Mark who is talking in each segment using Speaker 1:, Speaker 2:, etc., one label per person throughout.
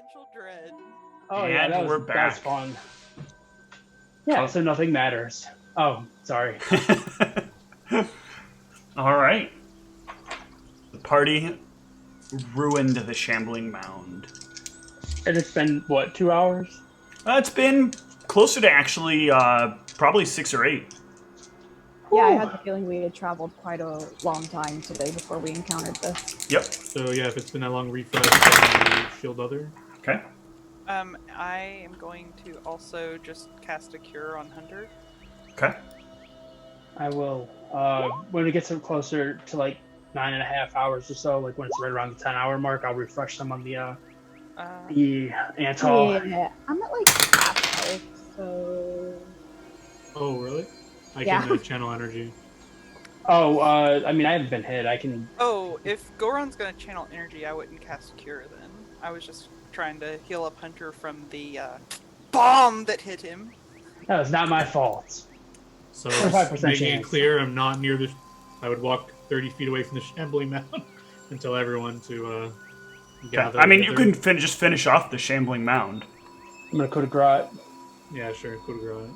Speaker 1: existential dread.
Speaker 2: Oh yeah,
Speaker 3: And we're back.
Speaker 2: That was fun. Yeah, so nothing matters. Oh, sorry.
Speaker 3: All right. The party ruined the shambling mound.
Speaker 2: And it's been, what, 2 hours?
Speaker 3: It's been closer to actually probably 6 or 8.
Speaker 4: Yeah, I had the feeling we had traveled quite a long time today before we encountered this.
Speaker 3: Yep.
Speaker 5: So yeah, if it's been that long, refresh shield other.
Speaker 3: Okay.
Speaker 1: I am going to also just cast a cure on Hunter.
Speaker 3: Okay.
Speaker 2: I will. When we get some closer to like 9.5 hours or so, like when it's right around the 10-hour mark, I'll refresh some of the Antol.
Speaker 4: Yeah, I'm at like half health, so...
Speaker 5: Oh, really? I
Speaker 4: Yeah.
Speaker 5: can channel energy.
Speaker 2: Oh, I mean, I haven't been hit. I can...
Speaker 1: Oh, if Goron's gonna channel energy, I wouldn't cast cure then. I was just trying to heal up Hunter from the bomb that hit him.
Speaker 2: That was not my fault.
Speaker 5: So
Speaker 2: 25%
Speaker 5: making
Speaker 2: chance.
Speaker 5: it clear, I'm not near the... I would walk 30 feet away from the shambling mound and tell everyone to gather.
Speaker 3: I mean, you can just finish off the shambling mound.
Speaker 2: I'm gonna go to Grot.
Speaker 5: Yeah, sure. Go to Grot.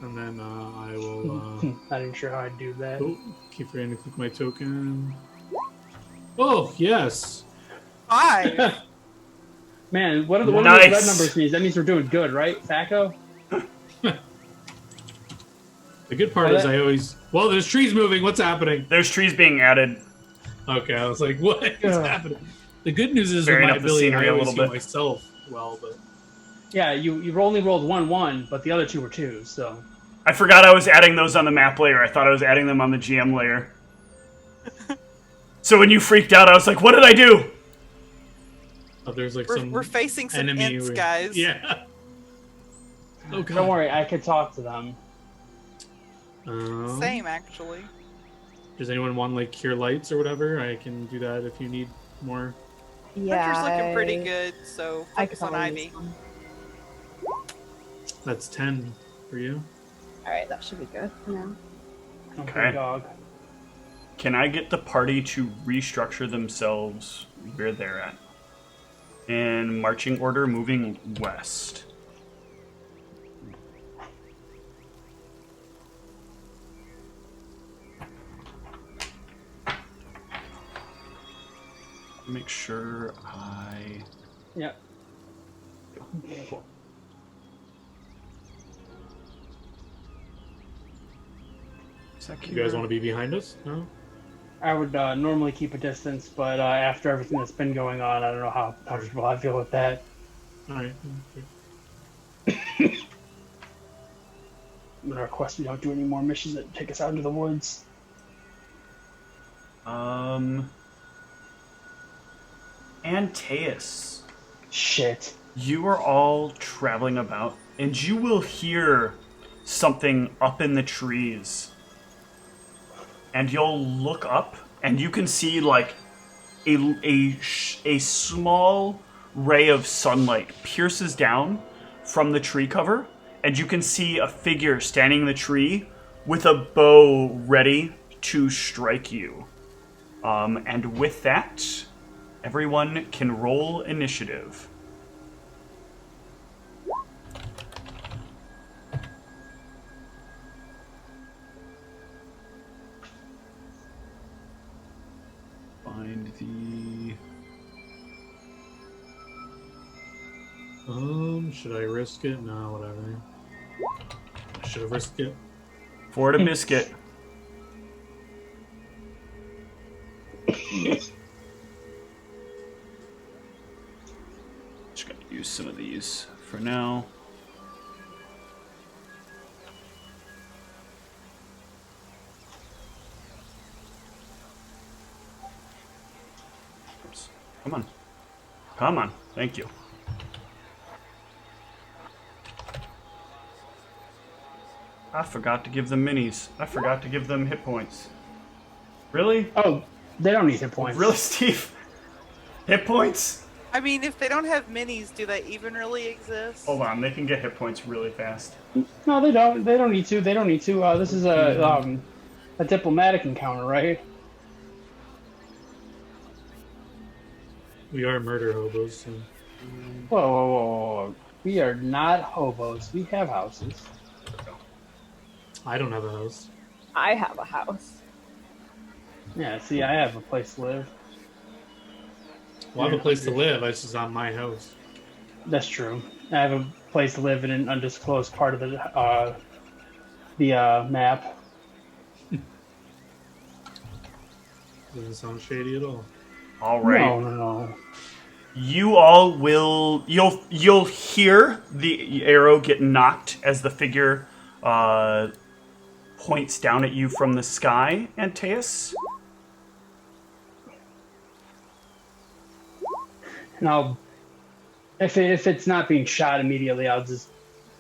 Speaker 5: And then I will...
Speaker 2: Not even sure how I'd do that.
Speaker 5: Oh, keep forgetting to click my token. Oh, yes!
Speaker 1: 5!
Speaker 2: Man, what are the
Speaker 3: Nice.
Speaker 2: what do those red numbers mean? That means we're doing good, right, Thaco?
Speaker 5: The good part is I always... Well, there's trees moving. What's happening?
Speaker 3: There's trees being added.
Speaker 5: Okay, I was like, what is happening? The good news is with
Speaker 3: Varying
Speaker 5: my
Speaker 3: up the
Speaker 5: ability,
Speaker 3: scenery
Speaker 5: I
Speaker 3: a
Speaker 5: always
Speaker 3: little
Speaker 5: heal
Speaker 3: bit.
Speaker 5: myself well, but...
Speaker 2: Yeah, you only rolled 1-1, but the other two were 2s, so...
Speaker 3: I forgot I was adding those on the map layer. I thought I was adding them on the GM layer. So when you freaked out, I was like, what did I do?
Speaker 5: Oh, there's like
Speaker 1: We're facing some
Speaker 5: enemy
Speaker 1: ants, guys.
Speaker 5: Yeah. Oh, God.
Speaker 2: Don't worry, I could talk to them.
Speaker 1: Same, actually.
Speaker 5: Does anyone want like cure lights or whatever? I can do that if you need more.
Speaker 4: Yeah,
Speaker 1: Hunter's looking pretty good, so
Speaker 4: I could
Speaker 1: focus on
Speaker 4: probably
Speaker 1: Ivy.
Speaker 4: use one.
Speaker 5: That's 10 for you.
Speaker 4: Alright, that should be good for now.
Speaker 3: Okay.
Speaker 2: Dog.
Speaker 3: Can I get the party to restructure themselves where they're at? In marching order, moving west. Make sure I...
Speaker 2: Yep.
Speaker 5: You guys want to be behind us? No?
Speaker 2: I would normally keep a distance, but after everything that's been going on, I don't know how comfortable I feel with that.
Speaker 5: Alright.
Speaker 2: I'm gonna request we don't do any more missions that take us out into the woods.
Speaker 3: Antaeus.
Speaker 2: Shit.
Speaker 3: You are all traveling about, and you will hear something up in the trees. And you'll look up, and you can see, like, a small ray of sunlight pierces down from the tree cover, and you can see a figure standing in the tree with a bow ready to strike you. And with that, everyone can roll initiative. Find the...
Speaker 5: Should I risk it? No, whatever. I should have risked it.
Speaker 3: For the biscuit. Just gotta use some of these for now. Oops. Come on. Come on. Thank you. I forgot to give them minis. I forgot to give them hit points. Really?
Speaker 2: Oh, they don't need hit points.
Speaker 3: Really, Steve? Hit points?
Speaker 1: I mean, if they don't have minis, do they even really exist?
Speaker 3: Hold on, they can get hit points really fast.
Speaker 2: No, they don't. They don't need to. They don't need to. This is a diplomatic encounter, right?
Speaker 5: We are murder hobos, so...
Speaker 2: Whoa, whoa, whoa, whoa. We are not hobos. We have houses.
Speaker 5: I don't have a house.
Speaker 4: I have a house.
Speaker 2: Yeah, see, I have a place to live.
Speaker 5: Well, I have a place to live. It's just not my house.
Speaker 2: That's true. I have a place to live in an undisclosed part of the map.
Speaker 5: Doesn't sound shady at all.
Speaker 3: All right.
Speaker 2: No.
Speaker 3: You all will. You'll hear the arrow get knocked as the figure points down at you from the sky, Antaeus.
Speaker 2: Now, if it's not being shot immediately, I'll just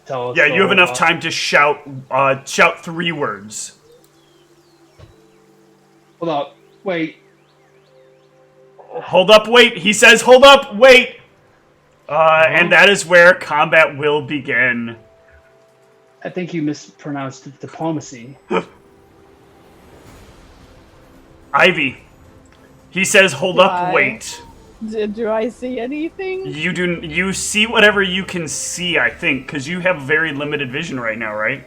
Speaker 2: tell us.
Speaker 3: Yeah, you have enough time to shout 3 words.
Speaker 2: Hold up. Wait.
Speaker 3: Hold up, wait. He says, hold up, wait. And that is where combat will begin.
Speaker 2: I think you mispronounced diplomacy.
Speaker 3: Ivy. He says, hold up, wait.
Speaker 4: Do I see anything?
Speaker 3: You see whatever you can see, I think, because you have very limited vision right now, right?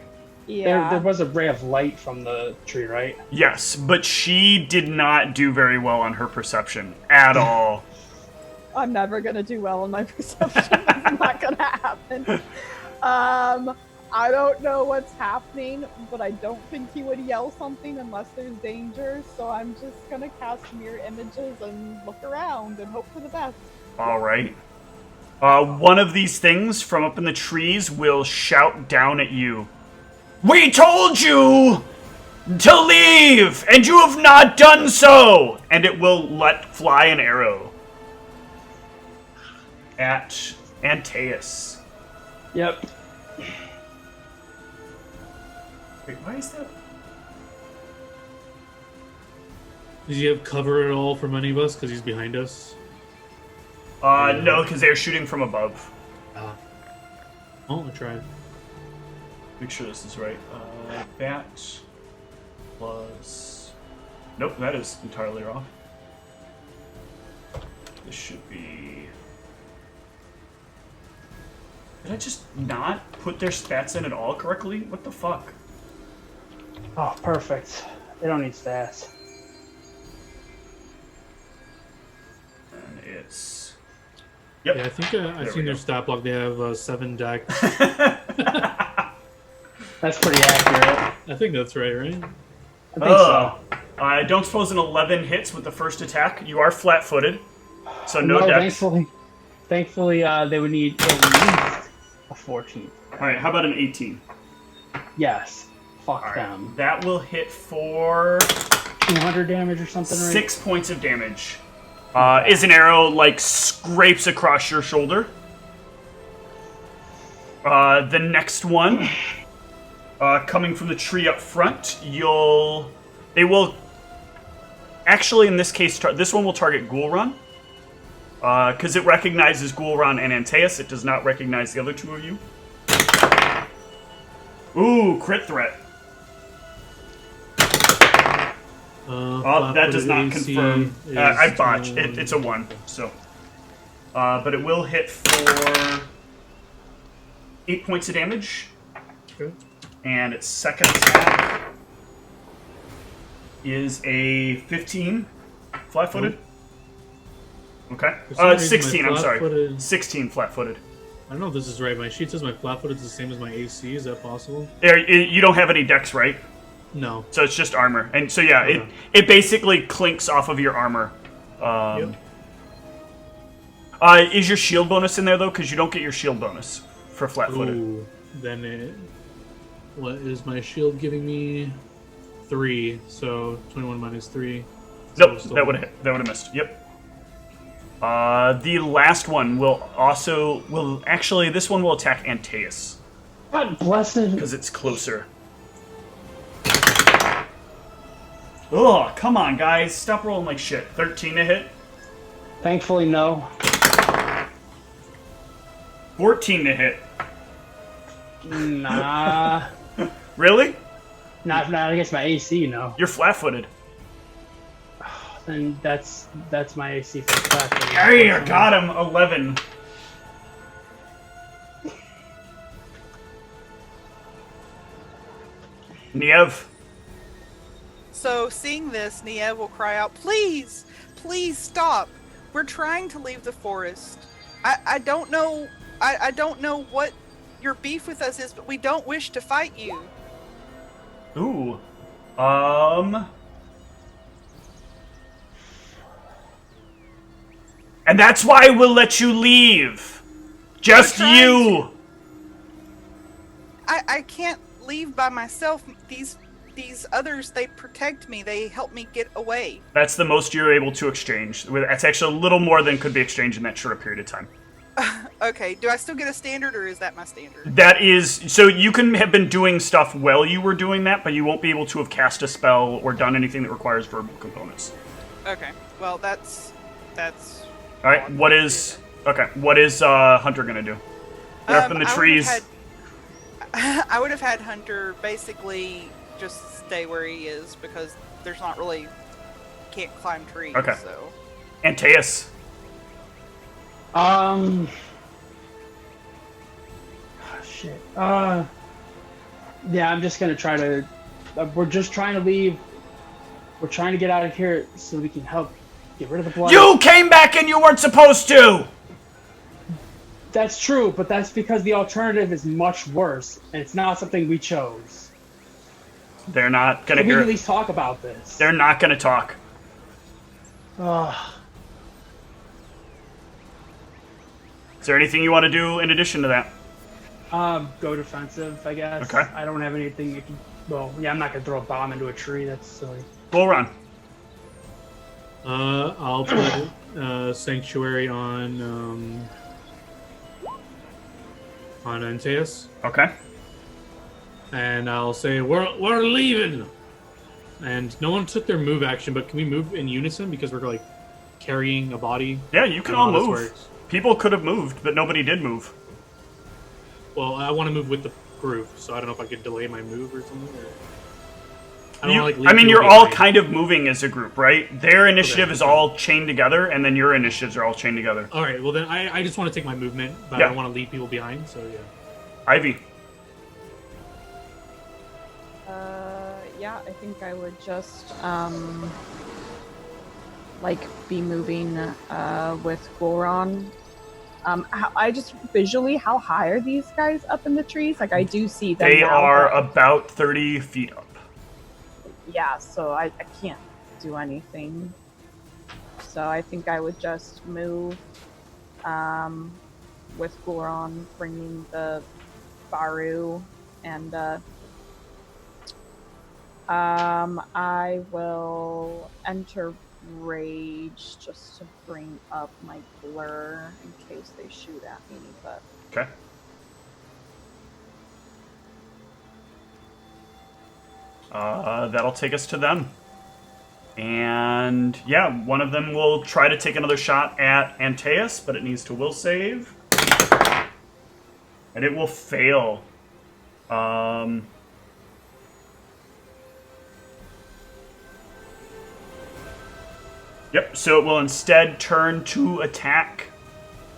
Speaker 4: Yeah.
Speaker 2: There was a ray of light from the tree, right?
Speaker 3: Yes, but she did not do very well on her perception at all.
Speaker 4: I'm never gonna do well in my perception. It's not gonna happen. I don't know what's happening, but I don't think he would yell something unless there's danger, so I'm just gonna cast mirror images and look around and hope for the best.
Speaker 3: All right. One of these things from up in the trees will shout down at you. We told you to leave, and you have not done so! And it will let fly an arrow at Antaeus.
Speaker 2: Yep.
Speaker 3: Wait, why is that?
Speaker 5: Does he have cover at all from any of us? Because he's behind us?
Speaker 3: No, because they're shooting from above.
Speaker 5: Oh, I tried.
Speaker 3: Make sure this is right. Bat plus... Nope, that is entirely wrong. This should be... Did I just not put their stats in at all correctly? What the fuck?
Speaker 2: Oh, perfect. They don't need stats.
Speaker 3: And it's... Yep.
Speaker 5: Yeah, I think I've seen their stat block. They have 7 deck.
Speaker 2: That's pretty accurate.
Speaker 5: I think that's right?
Speaker 2: I think so.
Speaker 3: I don't suppose an 11 hits with the first attack. You are flat-footed, so no dex.
Speaker 2: Thankfully, they would need at least a 14.
Speaker 3: Alright, how about an 18?
Speaker 2: Yes. Fuck
Speaker 3: All right.
Speaker 2: them.
Speaker 3: That will hit for
Speaker 2: 200 damage or something, right?
Speaker 3: 6 points of damage. Is an arrow, like, scrapes across your shoulder. The next one, coming from the tree up front, they will... Actually, in this case, this one will target Ghoulrun. Because it recognizes Ghoulrun and Antaeus. It does not recognize the other two of you. Ooh, crit threat. That does not confirm. I botched. It's a 1, so. But it will hit for 8 points of damage.
Speaker 5: Okay.
Speaker 3: And its second attack is a 15, flat-footed. Okay. 16, I'm sorry. 16 flat-footed.
Speaker 5: I don't know if this is right. My sheet says my flat-footed is the same as my AC. Is that possible?
Speaker 3: You don't have any dex, right?
Speaker 5: No.
Speaker 3: So it's just armor. And so, yeah, it basically clinks off of your armor.
Speaker 5: Yep.
Speaker 3: Is your shield bonus in there, though? Because you don't get your shield bonus for flat-footed.
Speaker 5: Ooh, then what is my shield giving me? 3, so 21 minus 3.
Speaker 3: Nope, that would have missed. Yep. The last one this one will attack Antaeus.
Speaker 2: God bless it.
Speaker 3: Because it's closer. Ugh, come on, guys. Stop rolling like shit. 13 to hit.
Speaker 2: Thankfully, no.
Speaker 3: 14 to hit.
Speaker 2: Nah.
Speaker 3: Really?
Speaker 2: Not against my AC, no.
Speaker 3: You're flat-footed.
Speaker 2: Then that's my AC for flat.
Speaker 3: There, got him. 11. Niev.
Speaker 1: So, seeing this, Niev will cry out, "Please! Please stop! We're trying to leave the forest. I don't know... I don't know what your beef with us is, but we don't wish to fight you."
Speaker 3: Ooh. And that's why we'll let you leave. Just
Speaker 1: We're trying
Speaker 3: you.
Speaker 1: I can't leave by myself. These others, they protect me. They help me get away.
Speaker 3: That's the most you're able to exchange. That's actually a little more than could be exchanged in that short period of time.
Speaker 1: Okay, do I still get a standard, or is that my standard?
Speaker 3: That is, so you can have been doing stuff while you were doing that, but you won't be able to have cast a spell or done anything that requires verbal components.
Speaker 1: Okay, well, that's
Speaker 3: All right, what is Hunter gonna do? They're up in the trees.
Speaker 1: I would have had Hunter basically just stay where he is, because there's not really... can't climb trees,
Speaker 3: Okay.
Speaker 1: so...
Speaker 3: Antaeus.
Speaker 2: Shit. Yeah, I'm just gonna try to. We're just trying to leave. We're trying to get out of here so we can help get rid of the blood.
Speaker 3: You came back and you weren't supposed to!
Speaker 2: That's true, but that's because the alternative is much worse, and it's not something we chose.
Speaker 3: They're not gonna
Speaker 2: Can we
Speaker 3: hear.
Speaker 2: at least talk about this?
Speaker 3: They're not gonna talk. Is there anything you want to do in addition to that?
Speaker 2: Go defensive, I guess.
Speaker 3: Okay.
Speaker 2: I don't have anything you can. Well, yeah, I'm not gonna throw a bomb into a tree. That's silly.
Speaker 3: Bull run.
Speaker 5: I'll put Sanctuary on Antaeus,
Speaker 3: Okay.
Speaker 5: and I'll say we're leaving. And no one took their move action, but can we move in unison because we're like carrying a body?
Speaker 3: Yeah, you can
Speaker 5: I
Speaker 3: all
Speaker 5: don't know how this
Speaker 3: move.
Speaker 5: works.
Speaker 3: People could have moved, but nobody did move.
Speaker 5: Well, I want to move with the group, so I don't know if I could delay my move or something. Or...
Speaker 3: I mean, you're all kind of moving as a group, right? Their initiative is all chained together, and then your initiatives are all chained together.
Speaker 5: All right, well then I just want to take my movement, but
Speaker 3: Yeah.
Speaker 5: I don't want to leave people behind. So yeah.
Speaker 3: Ivy.
Speaker 4: Yeah, I think I would just like be moving with Goron. I just visually, how high are these guys up in the trees? Like I do see them.
Speaker 3: They
Speaker 4: now,
Speaker 3: are
Speaker 4: but-
Speaker 3: about 30 feet up.
Speaker 4: Yeah, so I can't do anything. So I think I would just move with Goron, bringing the Baru, and I will enter Rage just to bring up my blur in case they shoot at me, but
Speaker 3: Okay. That'll take us to them. And yeah, one of them will try to take another shot at Antaeus, but it needs to will save. And it will fail. Yep, so it will instead turn to attack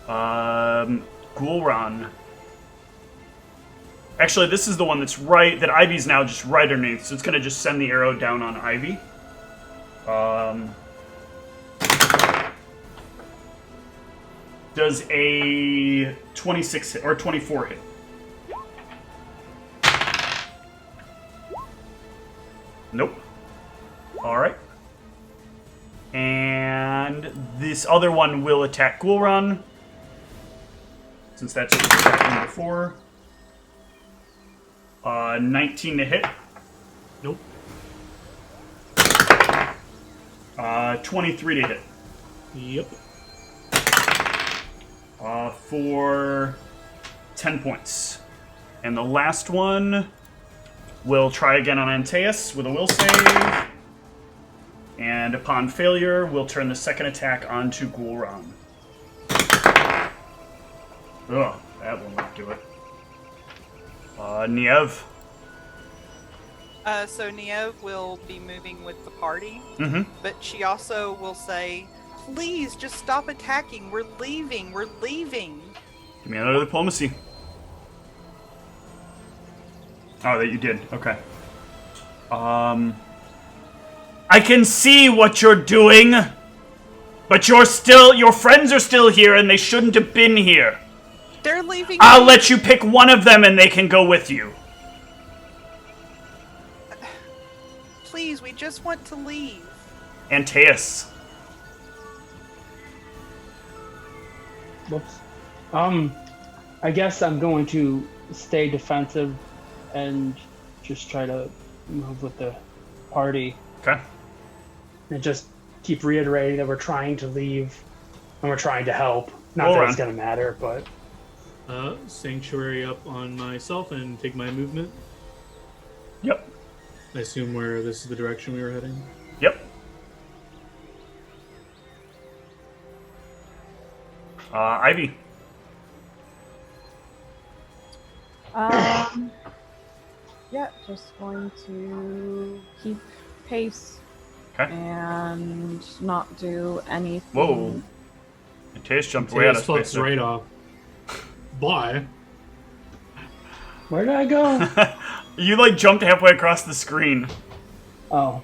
Speaker 3: Gul'ran. Actually, this is the one that's right, that Ivy's now just right underneath, so it's going to just send the arrow down on Ivy. Does a 26 hit, or 24 hit? Nope. Alright. And this other one will attack Gul'ran, since that's what was attacking before. 19 to hit.
Speaker 5: Nope.
Speaker 3: 23 to hit.
Speaker 5: Yep.
Speaker 3: For 10 points. And the last one will try again on Antaeus with a will save. And upon failure, we'll turn the second attack onto Gul'ran. Ugh, that will not do it. Niev.
Speaker 1: So Niev will be moving with the party,
Speaker 3: Mm-hmm.
Speaker 1: but she also will say, "Please, just stop attacking. We're leaving. We're leaving."
Speaker 3: Give me another diplomacy. Oh, that you did. Okay. I can see what you're doing, but your friends are still here and they shouldn't have been here.
Speaker 1: They're leaving.
Speaker 3: I'll let you pick one of them and they can go with you.
Speaker 1: Please, we just want to leave.
Speaker 3: Antaeus.
Speaker 2: Whoops. I guess I'm going to stay defensive and just try to move with the party.
Speaker 3: Okay.
Speaker 2: And just keep reiterating that we're trying to leave and we're trying to help. Not
Speaker 3: Hold
Speaker 2: that
Speaker 3: on.
Speaker 2: it's going to matter, but...
Speaker 5: Sanctuary up on myself and take my movement.
Speaker 3: Yep.
Speaker 5: I assume this is the direction we were heading.
Speaker 3: Yep. Ivy.
Speaker 4: Yeah, just going to keep pace
Speaker 3: Okay.
Speaker 4: and not do anything.
Speaker 3: Whoa. Antaeus jumped way out
Speaker 5: Tails
Speaker 3: of space.
Speaker 5: fucks
Speaker 3: there.
Speaker 5: right off. Bye.
Speaker 2: Where did I go?
Speaker 3: You like jumped halfway across the screen.
Speaker 2: Oh.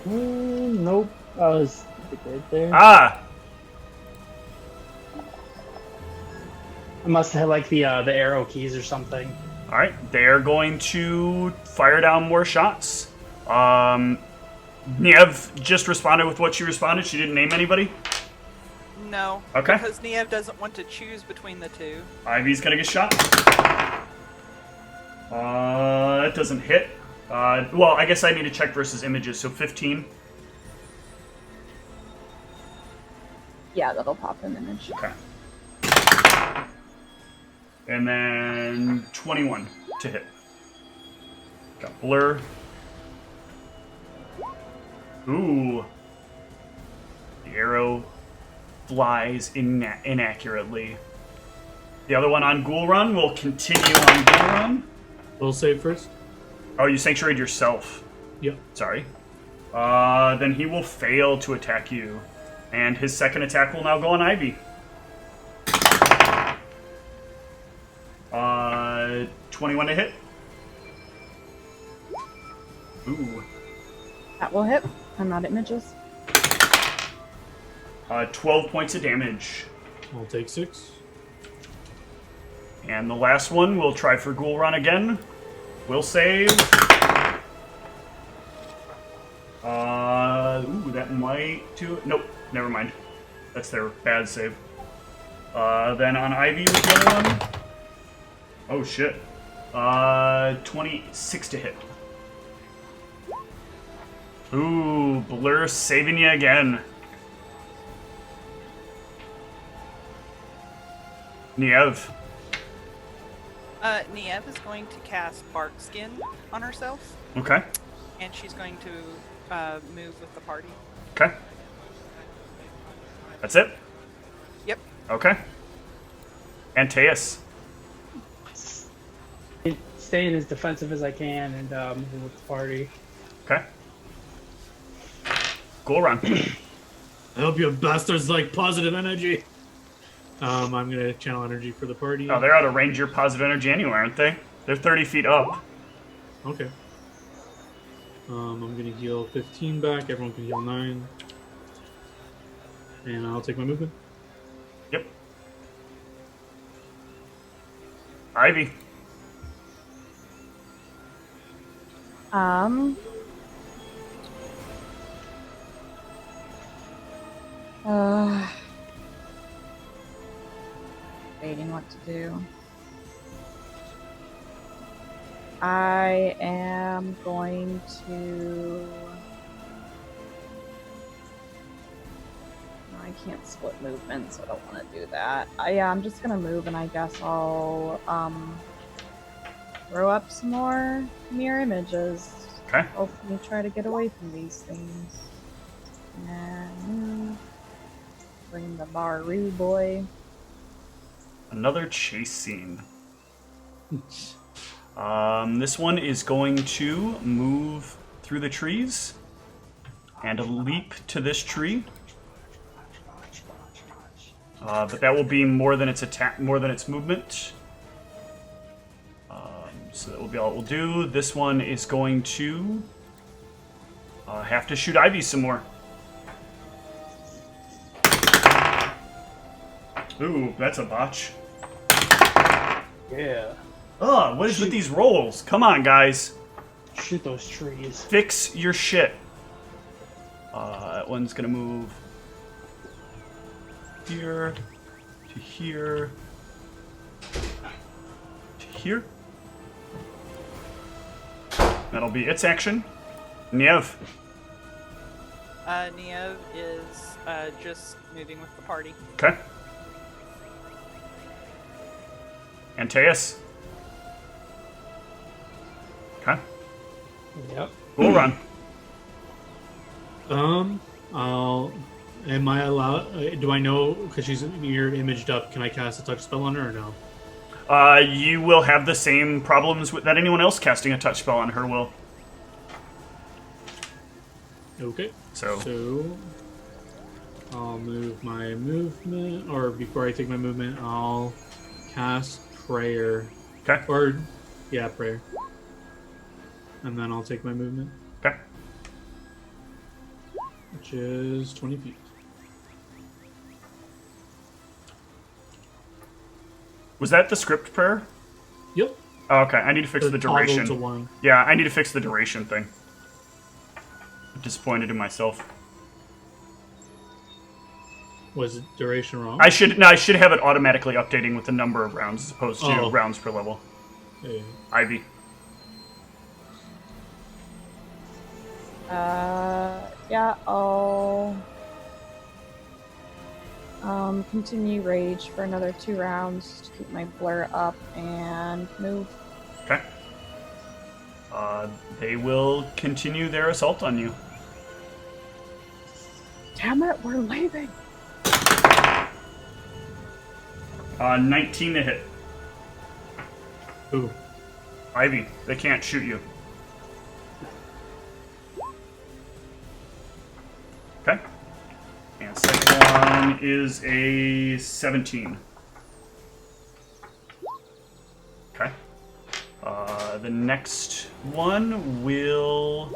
Speaker 2: Nope. I was right there.
Speaker 3: Ah!
Speaker 2: I must have had like the arrow keys or something.
Speaker 3: Alright, they're going to fire down more shots. Niev just responded with what she responded. She didn't name anybody.
Speaker 1: No.
Speaker 3: Okay.
Speaker 1: Because Niev doesn't want to choose between the two.
Speaker 3: Ivy's gonna get shot. That doesn't hit. Well, I guess I need to check versus images, so 15.
Speaker 4: Yeah, that'll pop an image.
Speaker 3: Okay. And then 21 to hit. Got blur. Ooh. The arrow flies inaccurately. The other one on Ghoul Run will continue on Ghoul Run.
Speaker 5: We'll save first.
Speaker 3: Oh, you sanctuaried yourself.
Speaker 5: Yep.
Speaker 3: Sorry. Then he will fail to attack you. And his second attack will now go on Ivy. 21 to hit. Ooh.
Speaker 4: That will hit. I'm not at images.
Speaker 3: 12 points of damage.
Speaker 5: I'll take 6.
Speaker 3: And the last one, we'll try for Ghoul Run again. We'll save. Ooh, that might do it. Nope, never mind. That's their bad save. Then on Ivy with the other one. Oh shit. 26 to hit. Ooh, Blur saving you again. Niev.
Speaker 1: Niev is going to cast Bark Skin on herself,
Speaker 3: Okay.
Speaker 1: and she's going to move with the party.
Speaker 3: Okay. That's it?
Speaker 1: Yep.
Speaker 3: Okay. Antaeus.
Speaker 2: Staying as defensive as I can and moving with the party.
Speaker 3: Okay. Ghoul Run.
Speaker 5: I hope you bastards like positive energy. I'm gonna channel energy for the party.
Speaker 3: Oh, they're out of range of your positive energy anyway, aren't they? They're 30 feet up.
Speaker 5: Okay. I'm gonna heal 15 back. Everyone can heal 9. And I'll take my movement.
Speaker 3: Yep. Ivy.
Speaker 4: Debating what to do. I am going to... I can't split movement, so I don't want to do that. Yeah, I'm just gonna move, and I guess I'll throw up some more mirror images.
Speaker 3: Okay.
Speaker 4: Hopefully try to get away from these things. And move. Bring the Baru boy.
Speaker 3: Another chase scene. This one is going to move through the trees and leap to this tree. But that will be more than its attack, more than its movement. So that will be all it will do. This one is going to have to shoot Ivy some more. Ooh, that's a botch.
Speaker 2: Yeah.
Speaker 3: Ugh, what is with these rolls? Come on, guys.
Speaker 2: Shoot those trees.
Speaker 3: Fix your shit. That one's gonna move here to here to here. That'll be its action. Niev.
Speaker 1: Niev is just moving with the party.
Speaker 3: Okay. Antaeus. Okay.
Speaker 2: Yep.
Speaker 3: We'll run.
Speaker 5: Am I allowed? Do I know because she's mirror imaged up? Can I cast a touch spell on her or no?
Speaker 3: You will have the same problems that anyone else casting a touch spell on her will.
Speaker 5: Okay.
Speaker 3: So
Speaker 5: I'll move my movement, or before I take my movement, I'll cast prayer.
Speaker 3: Okay.
Speaker 5: Or yeah, prayer. And then I'll take my movement,
Speaker 3: Okay.
Speaker 5: which is 20 feet.
Speaker 3: Was that the script prayer?
Speaker 5: Yep.
Speaker 3: Oh, okay, I need to fix the
Speaker 5: toggle
Speaker 3: duration.
Speaker 5: to 1.
Speaker 3: Yeah, I need to fix the duration thing. I'm disappointed in myself.
Speaker 5: Was it duration wrong?
Speaker 3: I should have it automatically updating with the number of rounds as opposed to
Speaker 5: Oh.
Speaker 3: rounds per level.
Speaker 5: Hey.
Speaker 3: Ivy.
Speaker 4: Yeah, I'll continue rage for another 2 rounds to keep my blur up and move.
Speaker 3: Okay. They will continue their assault on you.
Speaker 4: Damn it, we're leaving.
Speaker 3: 19 to hit.
Speaker 5: Ooh.
Speaker 3: Ivy, they can't shoot you. Okay. And second one is a 17. Okay. The next one will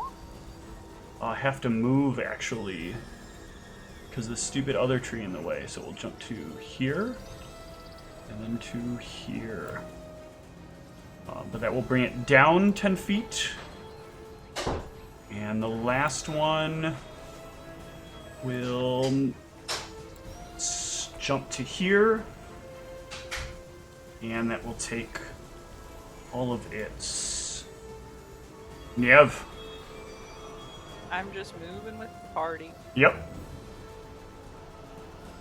Speaker 3: have to move, actually, because the stupid other tree in the way. So we'll jump to here, and then to here. But that will bring it down 10 feet. And the last one will jump to here. And that will take all of its... Niev.
Speaker 1: I'm just moving with the party.
Speaker 3: Yep.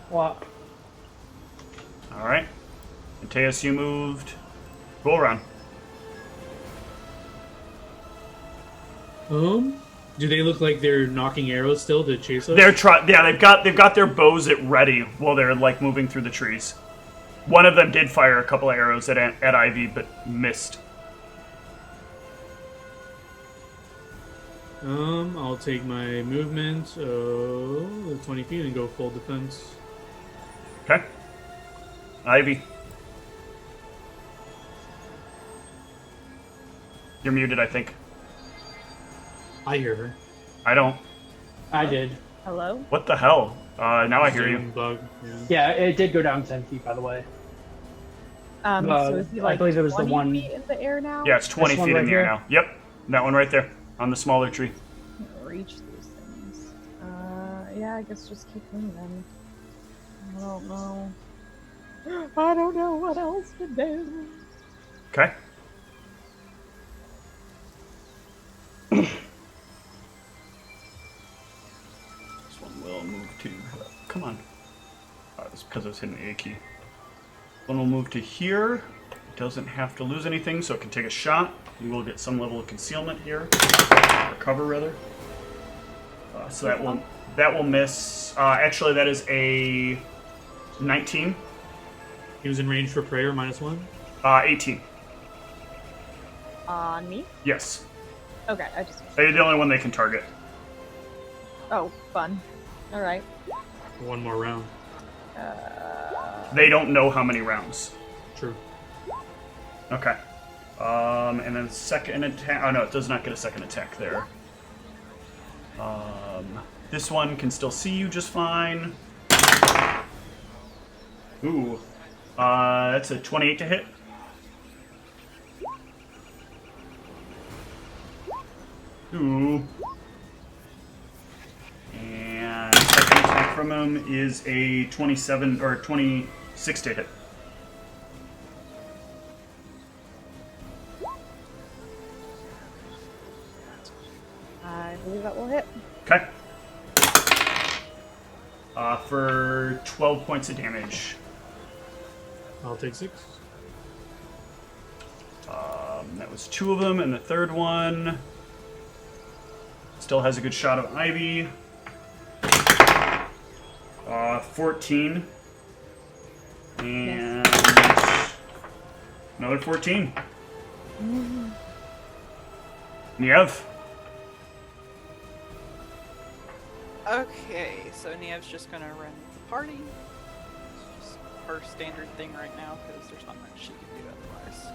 Speaker 2: What?
Speaker 3: Alright. Antaeus, you moved. Roll around.
Speaker 5: Do they look like they're knocking arrows still to chase us?
Speaker 3: They've got their bows at ready while they're like moving through the trees. One of them did fire a couple of arrows at Ivy, but missed.
Speaker 5: I'll take my movement, so 20 feet, and go full defense.
Speaker 3: Okay. Ivy. You're muted, I think.
Speaker 5: I hear her.
Speaker 3: I don't.
Speaker 2: I did.
Speaker 4: Hello?
Speaker 3: What the hell? Now I hear you.
Speaker 5: Zoom bug. Yeah.
Speaker 2: Yeah, it did go down 10 feet, by the way.
Speaker 4: So is he
Speaker 2: I
Speaker 4: like
Speaker 2: believe it was the
Speaker 4: 20
Speaker 2: one-
Speaker 4: feet in the air now?
Speaker 3: Yeah, it's 20
Speaker 2: This one
Speaker 3: feet in
Speaker 2: right
Speaker 3: the air
Speaker 2: here?
Speaker 3: now. Yep. That one right there. On the smaller tree.
Speaker 4: Can't reach these things. Yeah, I guess just keep moving. I don't know. I don't know what else to do.
Speaker 3: Okay. This one will move to... Come on. It's because I was hitting the A key. One will move to here. It doesn't have to lose anything, so it can take a shot. You will get some level of concealment here. Or cover, rather. So that will miss. Actually, that is a 19.
Speaker 5: He was in range for prayer, -1.
Speaker 3: 18.
Speaker 4: On me?
Speaker 3: Yes.
Speaker 4: Okay, I just...
Speaker 3: You're the only one they can target.
Speaker 4: Oh, fun. Alright.
Speaker 5: One more round.
Speaker 3: They don't know how many rounds.
Speaker 5: True.
Speaker 3: Okay. And then second attack. Oh no, it does not get a second attack there. This one can still see you just fine. Ooh. That's a 28 to hit. Ooh. And second attack from him is a 27 or 26 to hit.
Speaker 4: I believe that will hit.
Speaker 3: Okay. For 12 points of damage.
Speaker 5: I'll take 6.
Speaker 3: That was 2 of them, and the third one still has a good shot of Ivy. 14. And another 14. Niev.
Speaker 1: Okay, so Niev's just gonna run the party. It's just her standard thing right now because there's not much she can do otherwise.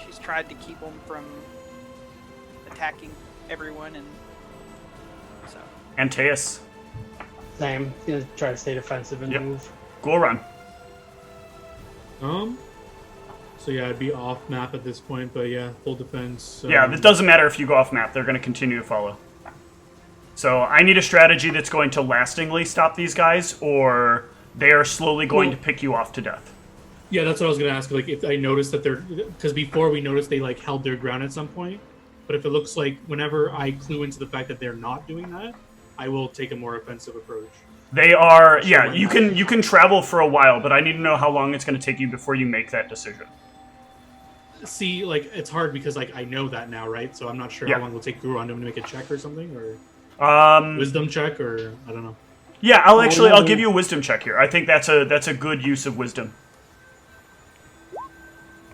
Speaker 1: She's tried to keep them from attacking everyone, and so.
Speaker 3: Antaeus.
Speaker 2: Same. He's gonna try to stay defensive and
Speaker 3: Yep.
Speaker 2: move.
Speaker 3: Goran.
Speaker 5: So yeah, I'd be off map at this point, but yeah, full defense.
Speaker 3: Yeah, it doesn't matter if you go off map. They're going to continue to follow. So I need a strategy that's going to lastingly stop these guys, or they are slowly going to pick you off to death.
Speaker 5: Yeah, that's what I was gonna ask. Like, if I noticed that they're, because before we noticed they like held their ground at some point, but if it looks like whenever I clue into the fact that they're not doing that, I will take a more offensive approach.
Speaker 3: They are, yeah. You can travel for a while, but I need to know how long it's going to take you before you make that decision.
Speaker 5: See, like it's hard because like I know that now, right? So I'm not sure
Speaker 3: Yeah.
Speaker 5: how long it will take Guru to make a check or something, or wisdom check, or I don't know.
Speaker 3: Yeah, I'll give you a wisdom check here. I think that's a good use of wisdom.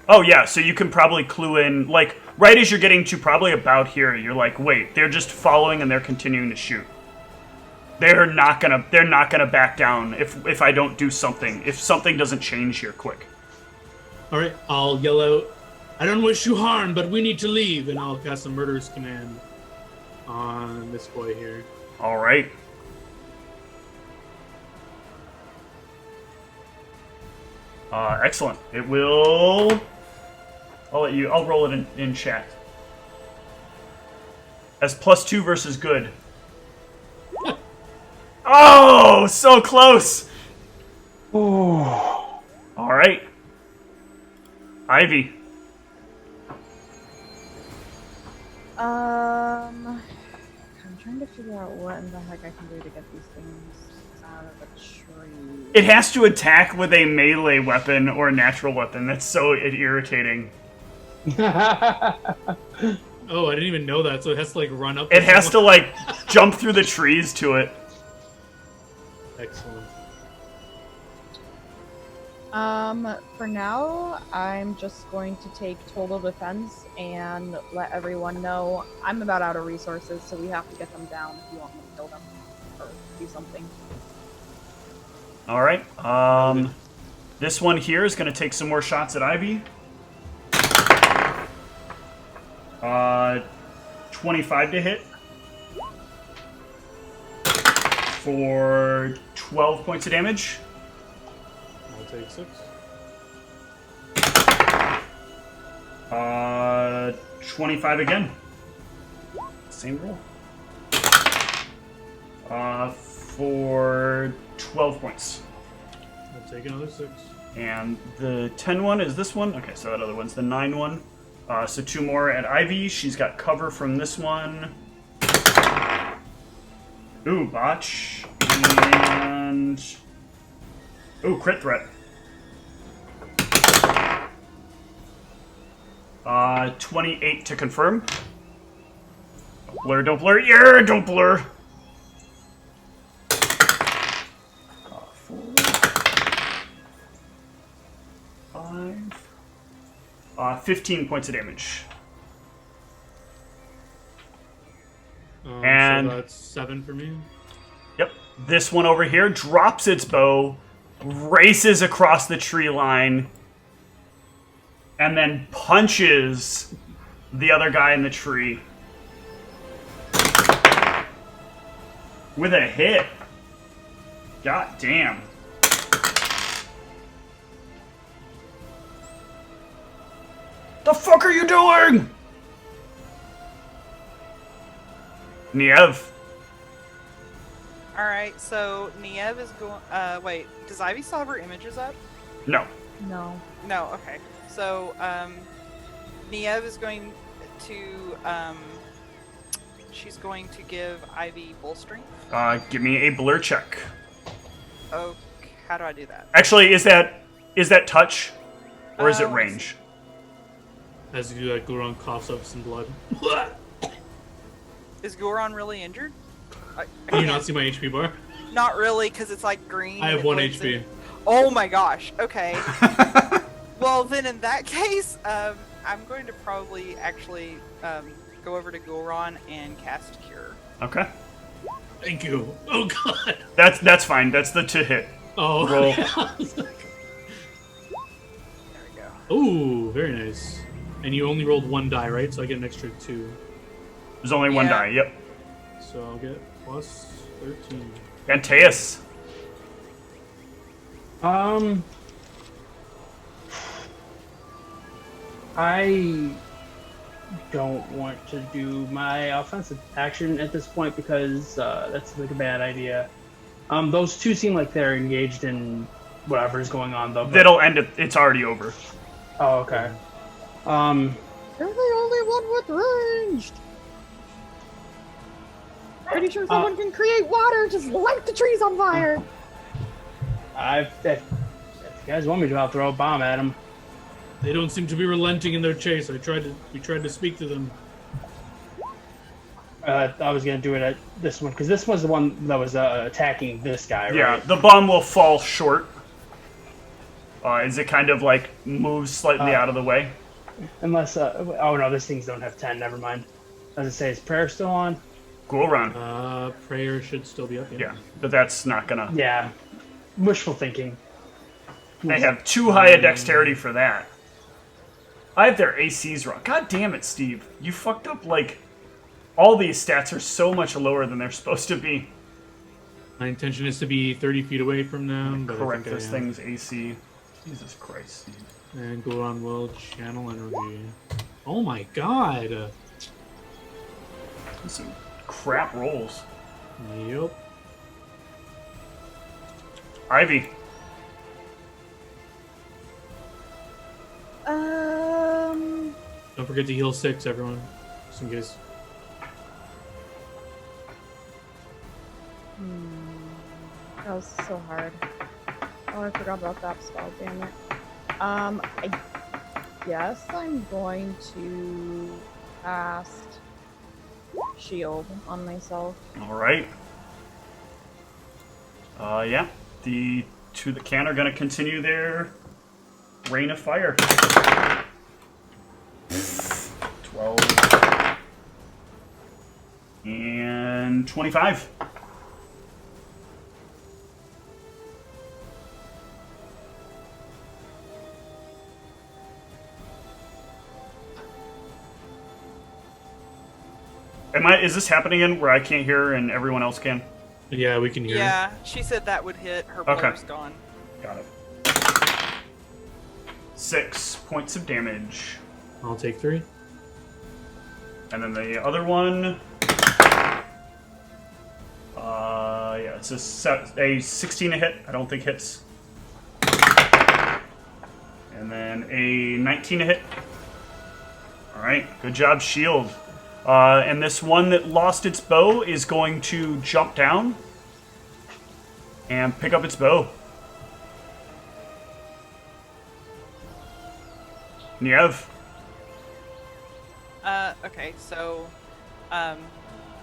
Speaker 3: Oh yeah, so you can probably clue in, like right as you're getting to probably about here, you're like, wait, they're just following and they're continuing to shoot. They're not gonna back down if I don't do something. If something doesn't change here quick.
Speaker 5: All right, I'll yell out, "I don't wish you harm, but we need to leave," and I'll cast a murderous command on this boy here.
Speaker 3: All right. Excellent. It will. I'll roll it in chat. As +2 versus good. Oh, so close.
Speaker 2: Ooh.
Speaker 3: All right. Ivy.
Speaker 4: I'm trying to figure out what in the heck I can do to get these things out of the tree.
Speaker 3: It has to attack with a melee weapon or a natural weapon. That's so irritating.
Speaker 5: Oh, I didn't even know that. So it has to like run up.
Speaker 3: It has to like jump through the trees to it.
Speaker 5: Excellent.
Speaker 4: For now, I'm just going to take total defense and let everyone know I'm about out of resources, so we have to get them down if you want me to kill them or do something.
Speaker 3: All right. This one here is going to take some more shots at Ivy. 25 to hit. For 12 points of damage.
Speaker 5: I'll take 6.
Speaker 3: 25 again. Same roll. For 12 points.
Speaker 5: I'll take another 6.
Speaker 3: And the 10 one is this one. Okay, so that other one's the 9 one. So 2 more at Ivy. She's got cover from this one. Ooh, botch. And... ooh, crit threat. 28 to confirm. Don't blur, don't blur. Yeah, don't blur. 4, 5. 15 points of damage. And-
Speaker 5: so that's 7 for me.
Speaker 3: Yep. This one over here drops its bow, races across the tree line, and then punches the other guy in the tree with a hit. God damn. The fuck are you doing? Niev.
Speaker 1: Alright, so Niev is going. Wait, does Ivy still have her images up?
Speaker 3: No.
Speaker 4: No.
Speaker 1: No, okay. So, Niev is going to, she's going to give Ivy bull strength.
Speaker 3: Give me a blur check.
Speaker 1: Oh, how do I do that?
Speaker 3: Actually, is that touch? Or is it
Speaker 1: let's
Speaker 3: range?
Speaker 5: As you Goron coughs up some blood.
Speaker 1: Is Goron really injured?
Speaker 5: Can you not see my HP bar?
Speaker 1: Not really, because it's like green.
Speaker 5: I have
Speaker 1: and
Speaker 5: 1
Speaker 1: blinks
Speaker 5: HP.
Speaker 1: in- Oh my gosh, okay. Well, then in that case, I'm going to probably actually go over to Goron and cast Cure.
Speaker 3: Okay.
Speaker 5: Thank you. Oh god.
Speaker 3: That's fine. That's the to hit.
Speaker 5: Oh.
Speaker 3: Roll.
Speaker 1: There we go.
Speaker 5: Ooh, very nice. And you only rolled 1 die, right? So I get an extra 2.
Speaker 3: There's only one
Speaker 1: Yeah.
Speaker 3: die. Yep.
Speaker 5: So I'll get plus 13.
Speaker 3: Antaeus.
Speaker 2: I don't want to do my offensive action at this point because that's like a bad idea. Those two seem like they're engaged in whatever's going on, though. But...
Speaker 3: That'll end it. It's already over.
Speaker 2: Oh, okay.
Speaker 4: You're the only one with ranged. Pretty sure someone can create water, just light the trees on fire.
Speaker 2: If you guys want me to, I'll throw a bomb at them.
Speaker 5: They don't seem to be relenting in their chase. We tried to speak to them.
Speaker 2: I was gonna do it at this one because this was the one that was attacking this guy, right?
Speaker 3: Yeah, the bomb will fall short. As it kind of like moves slightly out of the way.
Speaker 2: Unless, oh no, these things don't have 10. Never mind. As I say, is prayer still on?
Speaker 3: Goron.
Speaker 5: Prayer should still be up.
Speaker 3: Yeah, but that's not gonna.
Speaker 2: Yeah, wishful thinking.
Speaker 3: They have too high a dexterity for that. I have their ACs wrong. God damn it, Steve. You fucked up, like... All these stats are so much lower than they're supposed to be.
Speaker 5: My intention is to be 30 feet away from them. But
Speaker 3: Correct
Speaker 5: I think
Speaker 3: this
Speaker 5: I am.
Speaker 3: thing's AC. Jesus Christ, Steve.
Speaker 5: And Goron will channel energy. Oh my god!
Speaker 3: Some crap rolls.
Speaker 5: Yep.
Speaker 3: Ivy.
Speaker 5: Don't forget to heal 6, everyone. Just in case.
Speaker 4: That was so hard. Oh, I forgot about that spell, damn it. I guess I'm going to cast Shield on myself.
Speaker 3: Alright. Yeah. The two that can are going to continue their rain of fire. 12. And 25. Is this happening in where I can't hear and everyone else can?
Speaker 5: Yeah, we can hear.
Speaker 1: Yeah, she said that would hit. Her
Speaker 3: Okay.
Speaker 1: blur's gone.
Speaker 3: Got it. 6 points of damage.
Speaker 5: I'll take 3.
Speaker 3: And then the other one... yeah, it's a 16 to hit. I don't think hits. And then a 19 to hit. Alright, good job, shield. And this one that lost its bow is going to jump down and pick up its bow. Niev.
Speaker 1: Okay, so,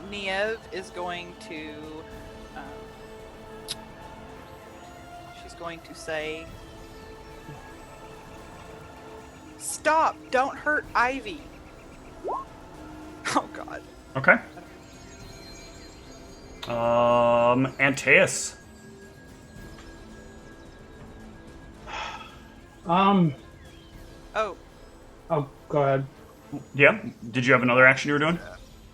Speaker 1: Niev is going to, she's going to say, "Stop! Don't hurt Ivy!" Oh god.
Speaker 3: Okay. Antaeus.
Speaker 1: Oh,
Speaker 2: Oh, go ahead.
Speaker 3: Yeah. Did you have another action you were doing?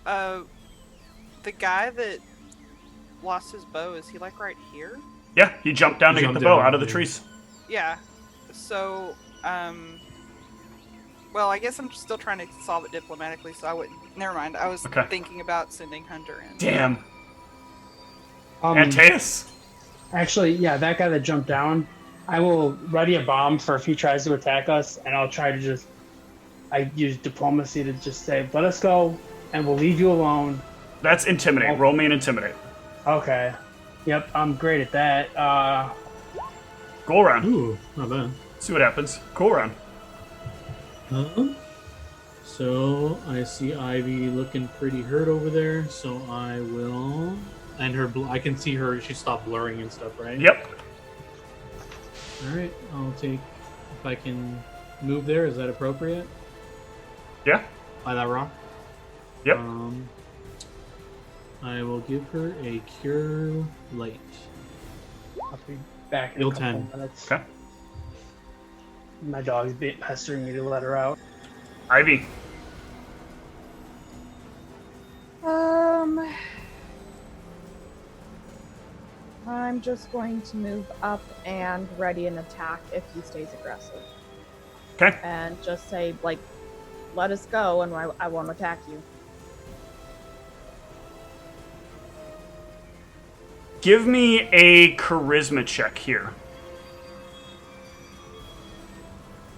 Speaker 1: The guy that lost his bow, is he like right here?
Speaker 3: Yeah, he jumped down to get the bow out of the trees.
Speaker 1: Yeah. So, well, I guess I'm still trying to solve it diplomatically, so I wouldn't. Never mind. I was thinking about sending Hunter in.
Speaker 3: Damn. Antaeus?
Speaker 2: Actually, yeah, that guy that jumped down, I will ready a bomb for if he tries to attack us, and I'll try to I use diplomacy to just say, let us go, and we'll leave you alone.
Speaker 3: That's intimidate. Roll me an intimidate.
Speaker 2: Okay. Yep, I'm great at that.
Speaker 3: Go around.
Speaker 5: Ooh, not bad.
Speaker 3: See what happens. Go around.
Speaker 5: So I see Ivy looking pretty hurt over there, so I will... And I can see her, she stopped blurring and stuff, right?
Speaker 3: Yep.
Speaker 5: Alright, I'll take... If I can move there, is that appropriate?
Speaker 3: Yeah.
Speaker 5: By that rock?
Speaker 3: Yep.
Speaker 5: I will give her a Cure Light.
Speaker 2: I'll be back in
Speaker 5: You'll
Speaker 2: a couple
Speaker 5: 10.
Speaker 2: minutes.
Speaker 3: Okay.
Speaker 2: My dog's pestering me to let her out.
Speaker 3: Ivy.
Speaker 4: I'm just going to move up and ready an attack if he stays aggressive.
Speaker 3: Okay.
Speaker 4: And just say, like, let us go and I won't attack you.
Speaker 3: Give me a charisma check here.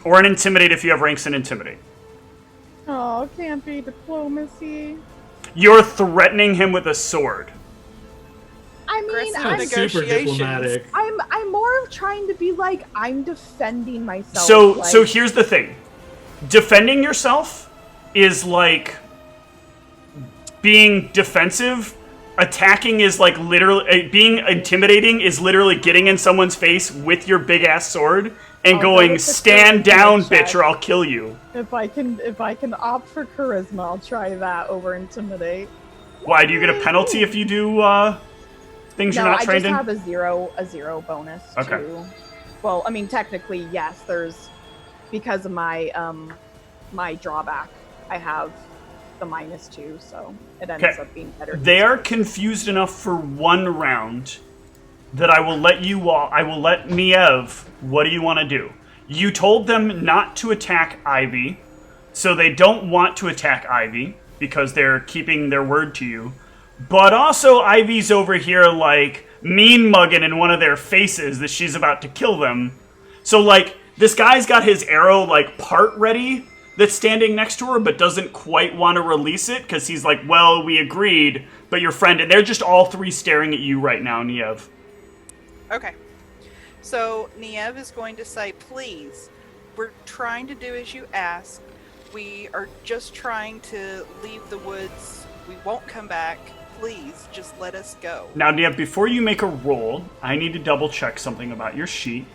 Speaker 3: Or an intimidate if you have ranks in intimidate.
Speaker 4: Oh, can't be diplomacy.
Speaker 3: You're threatening him with a sword.
Speaker 4: I mean,
Speaker 1: Aggressive
Speaker 4: I'm
Speaker 5: Super diplomatic.
Speaker 4: I'm more of trying to be like, I'm defending myself.
Speaker 3: So here's the thing. Defending yourself is like being defensive. Attacking is like literally being intimidating is literally getting in someone's face with your big ass sword and going, stand down, bitch, or I'll kill you.
Speaker 4: If I can opt for charisma, I'll try that over intimidate.
Speaker 3: Why, do you get a penalty if you do things you're not trained in?
Speaker 4: No, I just have a zero bonus to... Well, I mean, technically, yes, there's... Because of my my drawback, I have the -2, so it ends up being better.
Speaker 3: They are confused enough for one round that I will let you all... I will let Niev... What do you want to do? You told them not to attack Ivy, so they don't want to attack Ivy because they're keeping their word to you. But also Ivy's over here, like, mean-mugging in one of their faces that she's about to kill them. So, like, this guy's got his arrow, like, part ready that's standing next to her, but doesn't quite want to release it because he's like, well, we agreed, but your friend... And they're just all three staring at you right now, Niev.
Speaker 1: Okay. So, Niev is going to say, please, we're trying to do as you ask. We are just trying to leave the woods. We won't come back. Please, just let us go.
Speaker 3: Now, Niev, before you make a roll, I need to double-check something about your sheet.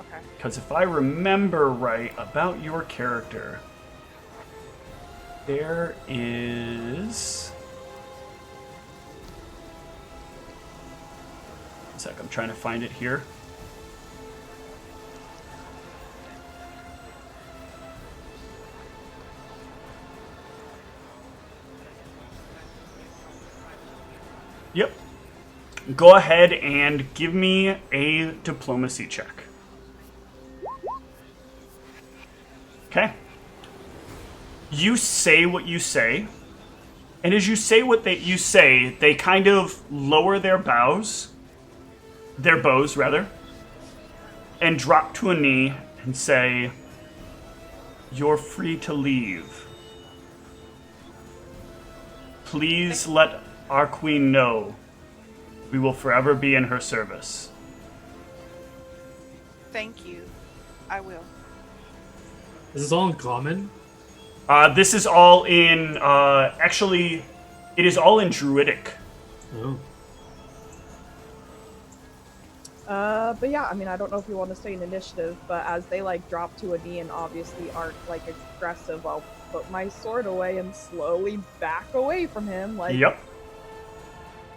Speaker 1: Okay.
Speaker 3: Because if I remember right about your character, there is... One sec, I'm trying to find it here. Yep. Go ahead and give me a diplomacy check. Okay. You say what you say, and as you say what you say, they kind of lower their bows, their bows rather, and drop to a knee and say, "You're free to leave. Please let our queen know we will forever be in her service."
Speaker 1: Thank you. I will.
Speaker 5: Is this all in common?
Speaker 3: This is all in, actually, it is all in Druidic.
Speaker 5: Oh.
Speaker 4: But yeah, I mean, I don't know if you want to stay in initiative, but as they, like, drop to a knee and obviously aren't, like, aggressive, I'll put my sword away and slowly back away from him, like...
Speaker 3: Yep.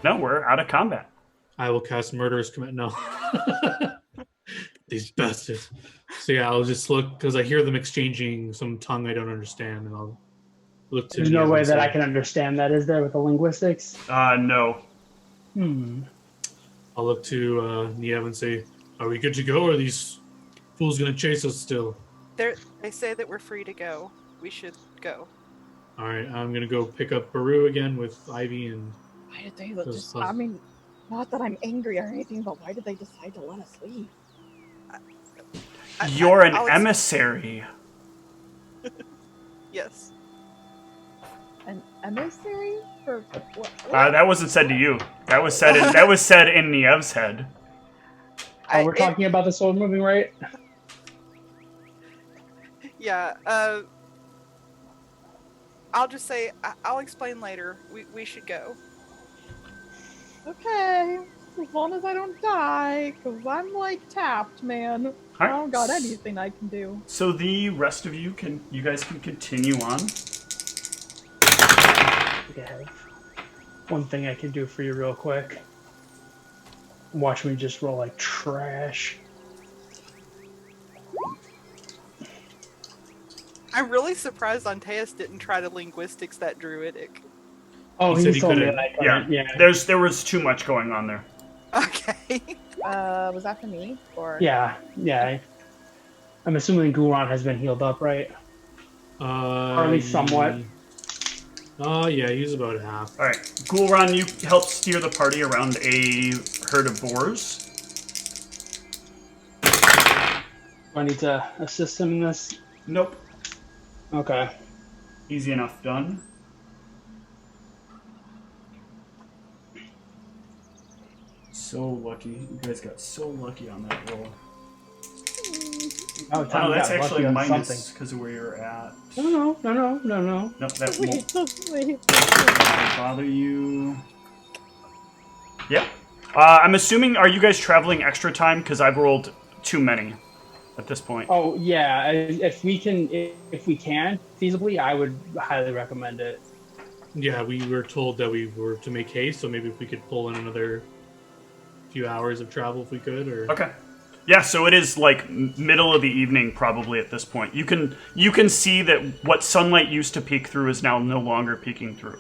Speaker 3: No, we're out of combat.
Speaker 5: I will cast Murderous Command. No. These bastards. So yeah, I'll just look because I hear them exchanging some tongue I don't understand, and I'll look to.
Speaker 2: There's no
Speaker 5: Niev
Speaker 2: way
Speaker 5: and
Speaker 2: that
Speaker 5: say,
Speaker 2: I can understand that, is there, with the linguistics?
Speaker 3: No.
Speaker 5: I'll look to Niev and say, "Are we good to go? Or are these fools gonna chase us still?"
Speaker 1: They say that we're free to go. We should go.
Speaker 5: All right, I'm gonna go pick up Baru again with Ivy and.
Speaker 4: Why did they
Speaker 5: Those
Speaker 4: just?
Speaker 5: puzzles.
Speaker 4: I mean, not that I'm angry or anything, but why did they decide to let us leave?
Speaker 3: You're an
Speaker 1: I'll
Speaker 3: emissary.
Speaker 1: Yes.
Speaker 4: An emissary for what?
Speaker 3: That wasn't said to you. That was said. That was said in Niev's head.
Speaker 2: Oh, we're talking about the sword moving, right?
Speaker 1: Yeah. I'll just say I'll explain later. We should go.
Speaker 4: Okay, as long as I don't die, because I'm like tapped, man. I don't got anything I can do.
Speaker 3: So the rest of you guys can continue on.
Speaker 2: I think I have one thing I can do for you real quick. Watch me just roll like trash.
Speaker 1: I'm really surprised Antaeus didn't try to linguistics that druidic.
Speaker 2: Oh,
Speaker 5: He said he
Speaker 2: told me
Speaker 5: couldn't.
Speaker 2: that I couldn't.
Speaker 3: Yeah.
Speaker 2: Yeah.
Speaker 3: There was too much going on there.
Speaker 1: Okay.
Speaker 4: Was that for me or?
Speaker 2: Yeah. I'm assuming Guron has been healed up, right? Or at least somewhat.
Speaker 5: Yeah, he's about half.
Speaker 3: All right, Gulran, you help steer the party around a herd of boars.
Speaker 2: Do I need to assist him in this?
Speaker 3: Nope.
Speaker 2: Okay.
Speaker 3: Easy enough done. So lucky. You guys got so lucky on that roll.
Speaker 2: Oh,
Speaker 3: Oh, that's actually
Speaker 2: on
Speaker 3: minus
Speaker 2: something.
Speaker 3: because of where you're at.
Speaker 2: No.
Speaker 3: No, that won't bother you. Yeah. I'm assuming, are you guys traveling extra time? Because I've rolled too many at this point.
Speaker 2: Oh yeah, if we can feasibly, I would highly recommend it.
Speaker 5: Yeah, we were told that we were to make haste, so maybe if we could pull in another few hours of travel if we could, or...
Speaker 3: Okay. Yeah, so it is like middle of the evening probably at this point. You can see that what sunlight used to peek through is now no longer peeking through.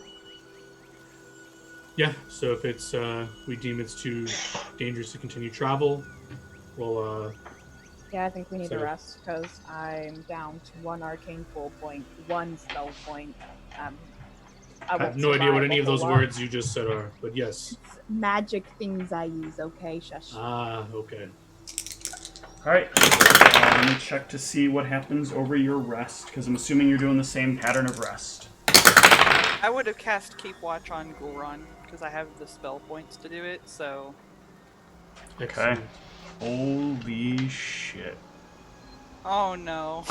Speaker 5: Yeah, so if it's we deem it's too dangerous to continue travel, we'll
Speaker 4: Yeah, I think we need
Speaker 5: So-
Speaker 4: to rest because I'm down to 1 arcane pull point, 1 spell point.
Speaker 5: I have no idea what any of those words you just said are, but yes.
Speaker 4: Magic things I use, okay? Shush.
Speaker 5: Okay.
Speaker 3: Alright, let me check to see what happens over your rest, because I'm assuming you're doing the same pattern of rest.
Speaker 1: I would have cast Keep Watch on Gulron because I have the spell points to do it, so...
Speaker 3: Okay. Holy shit.
Speaker 1: Oh no.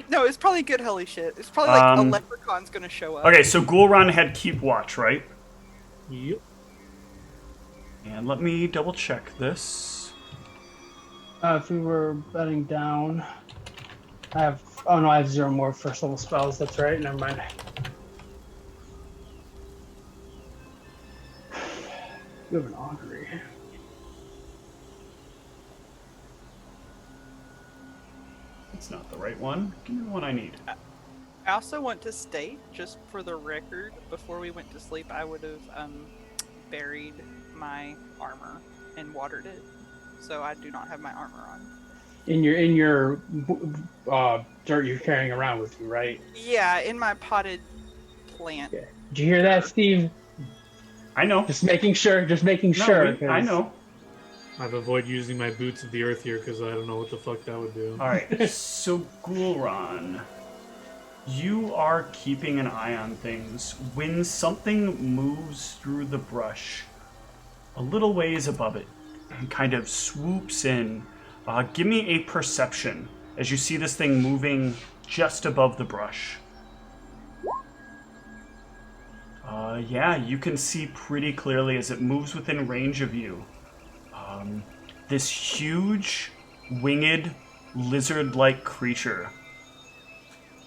Speaker 1: No, it's probably good holy shit. It's probably like a leprechaun's gonna show up.
Speaker 3: Okay, so Gulran had Keep Watch, right?
Speaker 5: Yep.
Speaker 3: And let me double check this.
Speaker 2: If we were betting down, I have 0 more first level spells. That's right. Never mind. You have an augury.
Speaker 3: It's not the right one. Give me the one I need.
Speaker 1: I also want to state, just for the record, before we went to sleep, I would have buried my armor and watered it, so I do not have my armor on.
Speaker 2: In your dirt you're carrying around with you, right?
Speaker 1: Yeah, in my potted plant.
Speaker 2: Yeah. Did you hear that, Steve?
Speaker 3: I know.
Speaker 2: Just making sure.
Speaker 3: No, I know.
Speaker 5: I've avoided using my boots of the earth here because I don't know what the fuck that would do.
Speaker 3: Alright, so Gulran, you are keeping an eye on things. When something moves through the brush, a little ways above it, and kind of swoops in, give me a perception as you see this thing moving just above the brush. Yeah, you can see pretty clearly as it moves within range of you. This huge, winged, lizard-like creature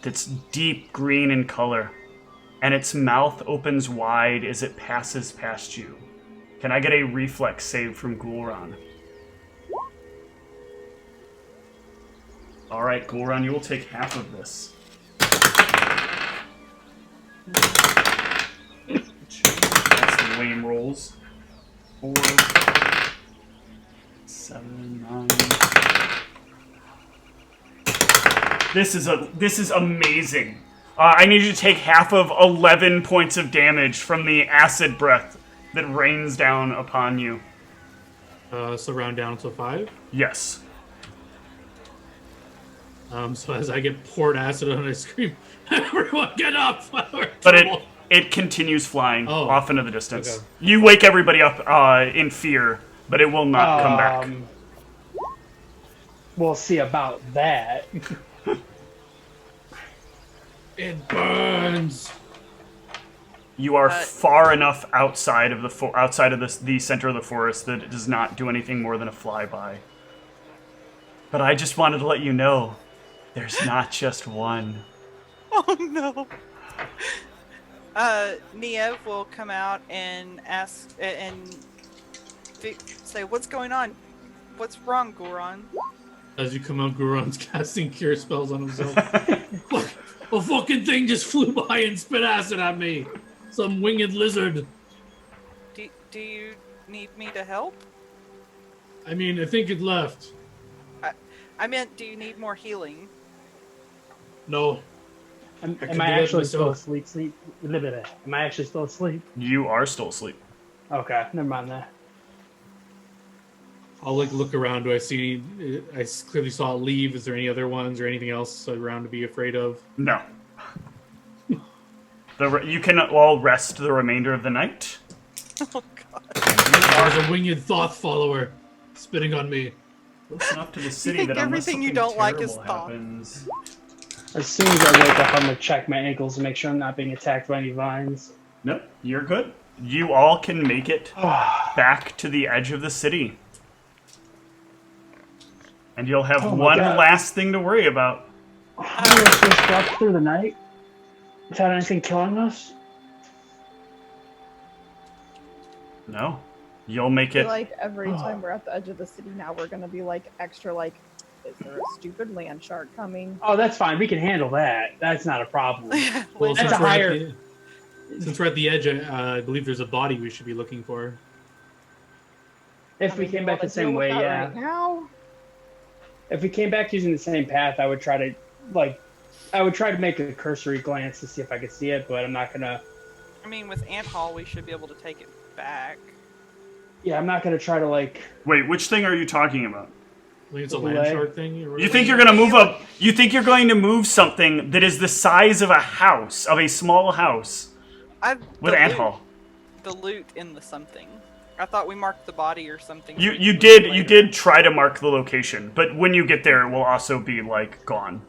Speaker 3: that's deep green in color, and its mouth opens wide as it passes past you. Can I get a reflex save from Ghoulron? Alright, Ghoulron, you will take half of this. That's the lame rolls. 4, 7, 9. This is amazing. I need you to take half of 11 points of damage from the acid breath that rains down upon you.
Speaker 5: So round down to 5.
Speaker 3: Yes.
Speaker 5: So as I get poured acid on, I scream, "Everyone, get up!"
Speaker 3: But it continues flying off into the distance.
Speaker 5: Okay.
Speaker 3: You wake everybody up in fear, but it will not come back.
Speaker 2: We'll see about that.
Speaker 5: It burns.
Speaker 3: You are far enough outside of the center of the forest that it does not do anything more than a flyby. But I just wanted to let you know, there's not just one.
Speaker 1: Oh no. Niev will come out and ask and say, "What's going on? What's wrong, Ghoulron?"
Speaker 5: As you come out, Guron's casting cure spells on himself. A fucking thing just flew by and spit acid at me. Some winged lizard.
Speaker 1: Do you need me to help?
Speaker 5: I mean, I think it left.
Speaker 1: I meant, do you need more healing?
Speaker 5: No.
Speaker 2: Am
Speaker 5: can
Speaker 2: I
Speaker 5: do that
Speaker 2: actually still
Speaker 5: myself.
Speaker 2: asleep? Am I actually still asleep?
Speaker 3: You are still asleep.
Speaker 2: Okay, never mind that.
Speaker 5: I'll look around. Do I see? I clearly saw it leave. Is there any other ones or anything else around to be afraid of?
Speaker 3: No. You can all rest the remainder of the night.
Speaker 1: Oh god.
Speaker 5: There's a winged Thoth follower spitting on me.
Speaker 3: Close enough to the city
Speaker 1: think
Speaker 3: that unless
Speaker 1: everything you
Speaker 3: something
Speaker 1: don't like is
Speaker 3: terrible
Speaker 1: Thoth.
Speaker 3: happens.
Speaker 2: As soon as I wake up, I'm gonna check my ankles to make sure I'm not being attacked by any vines.
Speaker 3: Nope, you're good. You all can make it back to the edge of the city. And you'll have
Speaker 2: Oh my
Speaker 3: one
Speaker 2: God.
Speaker 3: last thing to worry about.
Speaker 2: How are we supposed to walk through the night without anything killing us?
Speaker 3: No. You'll make
Speaker 4: I feel
Speaker 3: it.
Speaker 4: like every time we're at the edge of the city now, we're gonna be like extra like, is there a stupid land shark coming?
Speaker 2: Oh, that's fine. We can handle that. That's not a problem.
Speaker 5: Well,
Speaker 2: That's
Speaker 5: since
Speaker 2: a
Speaker 5: we're,
Speaker 2: higher-
Speaker 5: since we're at the edge, I believe there's a body we should be looking for.
Speaker 2: If
Speaker 4: I
Speaker 2: we
Speaker 4: mean,
Speaker 2: came
Speaker 4: you
Speaker 2: back
Speaker 4: wanna
Speaker 2: the same
Speaker 4: deal with
Speaker 2: way,
Speaker 4: that
Speaker 2: yeah.
Speaker 4: Right now?
Speaker 2: If we came back using the same path, I would try to make a cursory glance to see if I could see it, but I'm not gonna.
Speaker 1: I mean, with Ant Hall, we should be able to take it back.
Speaker 2: Yeah, I'm not gonna try to like.
Speaker 3: Wait, which thing are you talking about?
Speaker 5: I think it's a
Speaker 2: Delay.
Speaker 5: land shark thing. Or
Speaker 3: You think you're gonna move up? You think you're going to move something that is the size of a house, of a small house, with ant hall?
Speaker 1: The loot in the something. I thought we marked the body or something. so
Speaker 3: You
Speaker 1: we
Speaker 3: you
Speaker 1: could
Speaker 3: did
Speaker 1: loot
Speaker 3: you
Speaker 1: later.
Speaker 3: did try to mark the location, but when you get there, it will also be like gone.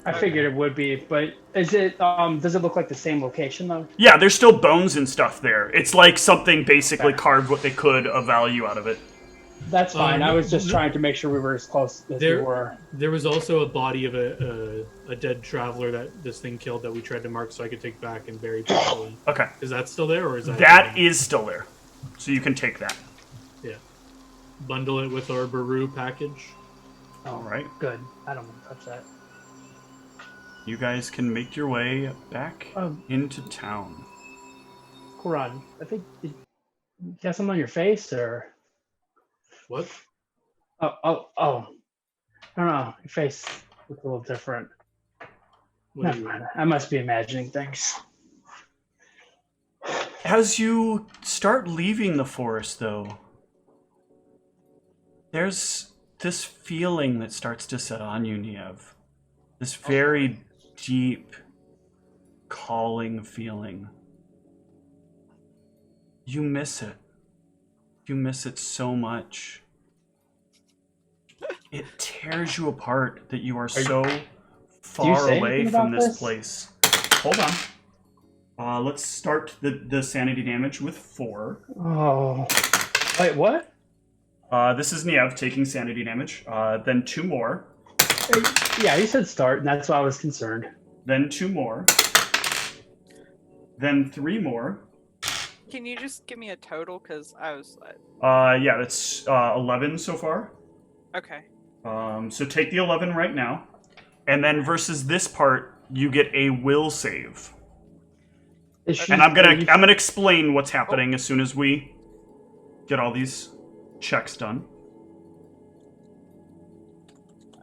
Speaker 2: I figured it would be, but is it? Does it look like the same location though?
Speaker 3: Yeah, there's still bones and stuff there. It's like something basically
Speaker 2: Okay.
Speaker 3: carved what they could of value out of it.
Speaker 2: That's fine. I was just
Speaker 5: no-
Speaker 2: trying to make sure we were as close as we were.
Speaker 5: There was also a body of a dead traveler that this thing killed that we tried to mark so I could take back and bury properly.
Speaker 3: Okay,
Speaker 5: Is that still there, or is that
Speaker 3: that is still there, so you can take that.
Speaker 5: yeah? Bundle it with our Baru package.
Speaker 3: All right,
Speaker 2: Good. I don't want to touch that.
Speaker 3: you guys can make your way back into town.
Speaker 2: Quran, I think you got something on your face, or
Speaker 5: What?
Speaker 2: oh. I don't know. Your face looks a little different.
Speaker 5: What
Speaker 2: Never
Speaker 5: do you-
Speaker 2: mind. I must be imagining things.
Speaker 3: As you start leaving the forest, though, there's this feeling that starts to set on you, Niev. This very deep, calling feeling. You miss it. You miss it so much. It tears you apart that you are so far
Speaker 2: say
Speaker 3: away
Speaker 2: anything
Speaker 3: from
Speaker 2: about
Speaker 3: this
Speaker 2: this?
Speaker 3: place. Hold on. Let's start the sanity damage with 4.
Speaker 2: Oh, wait, what?
Speaker 3: This is Niev taking sanity damage. Then 2 more.
Speaker 2: Yeah, you said start, and that's why I was concerned.
Speaker 3: Then 2 more. Then 3 more.
Speaker 1: Can you just give me a total? Because I was...
Speaker 3: Yeah, that's 11 so far.
Speaker 1: okay.
Speaker 3: So take the 11 right now. And then versus this part, you get a will save. And I'm gonna explain what's happening as soon as we get all these checks done.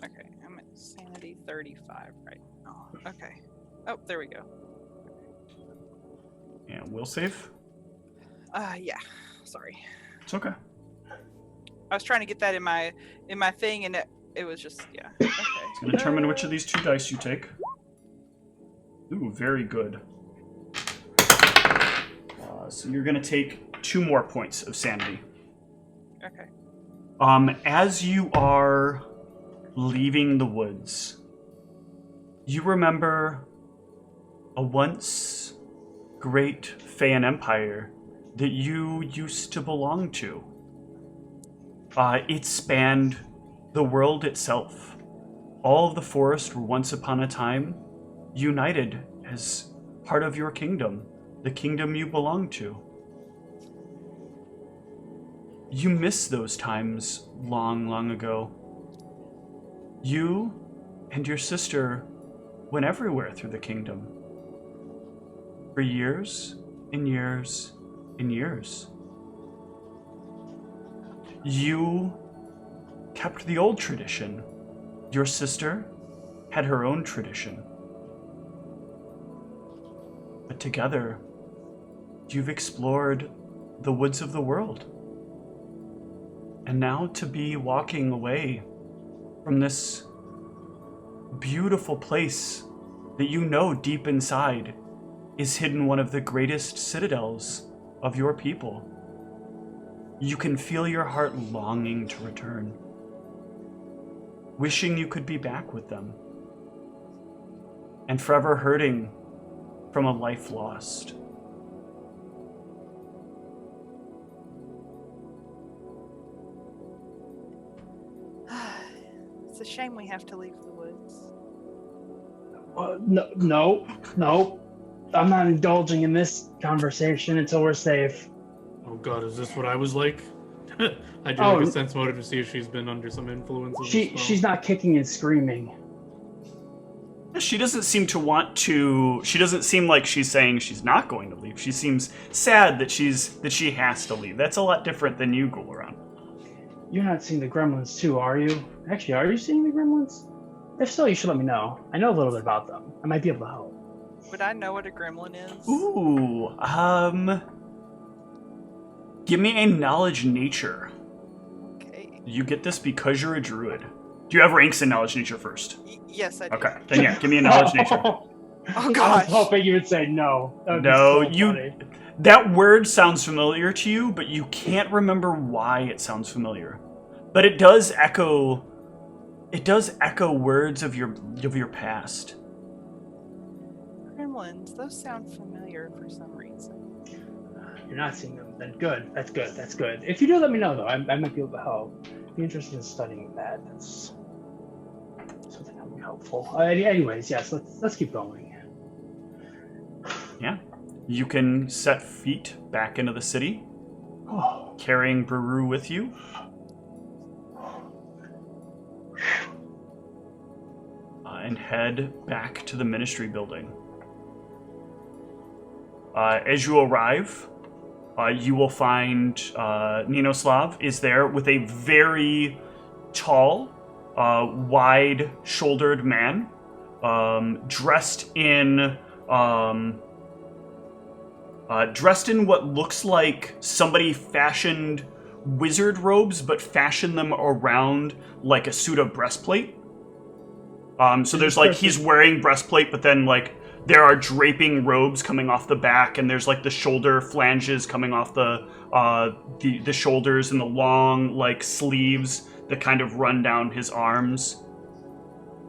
Speaker 1: Okay, I'm at sanity 35 right now. Okay. Oh, there we go.
Speaker 3: And will save.
Speaker 1: Yeah. Sorry.
Speaker 3: It's okay.
Speaker 1: I was trying to get that in my thing, and it was just okay.
Speaker 3: It's gonna determine which of these 2 dice you take. Ooh, very good. So you're gonna take 2 more points of sanity.
Speaker 1: Okay.
Speaker 3: As you are leaving the woods, you remember a once great Feyan empire that you used to belong to. It spanned the world itself. All of the forest were once upon a time united as part of your kingdom, the kingdom you belong to. You miss those times long, long ago. You and your sister went everywhere through the kingdom. For years and years and years. You kept the old tradition. Your sister had her own tradition. But together, you've explored the woods of the world. And now to be walking away from this beautiful place that you know deep inside is hidden one of the greatest citadels of your people. You can feel your heart longing to return, wishing you could be back with them, and forever hurting from a life lost.
Speaker 1: It's a shame we have to leave the woods.
Speaker 2: No. I'm not indulging in this conversation until we're safe.
Speaker 5: Oh god, is this what I was like? I do like a sense motive to see if she's been under some influence.
Speaker 2: She's not kicking and screaming.
Speaker 3: She doesn't seem to want to. She doesn't seem like she's saying she's not going to leave. She seems sad that she has to leave. That's a lot different than you go around.
Speaker 2: You're not seeing the gremlins too, are you? Actually, are you seeing the gremlins? If so, you should let me know. I know a little bit about them. I might be able to help.
Speaker 1: Would I know what a gremlin is?
Speaker 3: Ooh, give me a knowledge nature.
Speaker 1: Okay.
Speaker 3: You get this because you're a druid. Do you have ranks in knowledge nature first?
Speaker 1: Yes, I do.
Speaker 3: Okay, then yeah, give me a knowledge nature.
Speaker 1: Oh
Speaker 2: I
Speaker 1: gosh.
Speaker 2: was hoping you would say no. That would be
Speaker 3: No,
Speaker 2: so funny.
Speaker 3: that word sounds familiar to you, but you can't remember why it sounds familiar. But it does echo words of your past.
Speaker 1: Gremlins, those sound familiar for some reason.
Speaker 2: You're not seeing them, then good. That's good. If you do, let me know, though. I might be able to help. Be interested in studying that. That's something that would be helpful. Anyways, yes, let's keep going.
Speaker 3: Yeah. You can set feet back into the city,
Speaker 2: Oh.
Speaker 3: carrying Baru with you. And head back to the ministry building. As you arrive, you will find Ninoslav is there with a very tall, wide-shouldered man, dressed in what looks like somebody fashioned wizard robes, but fashioned them around like a pseudo breastplate. So there's like he's wearing breastplate, but then like there are draping robes coming off the back, and there's like the shoulder flanges coming off the shoulders, and the long like sleeves that kind of run down his arms.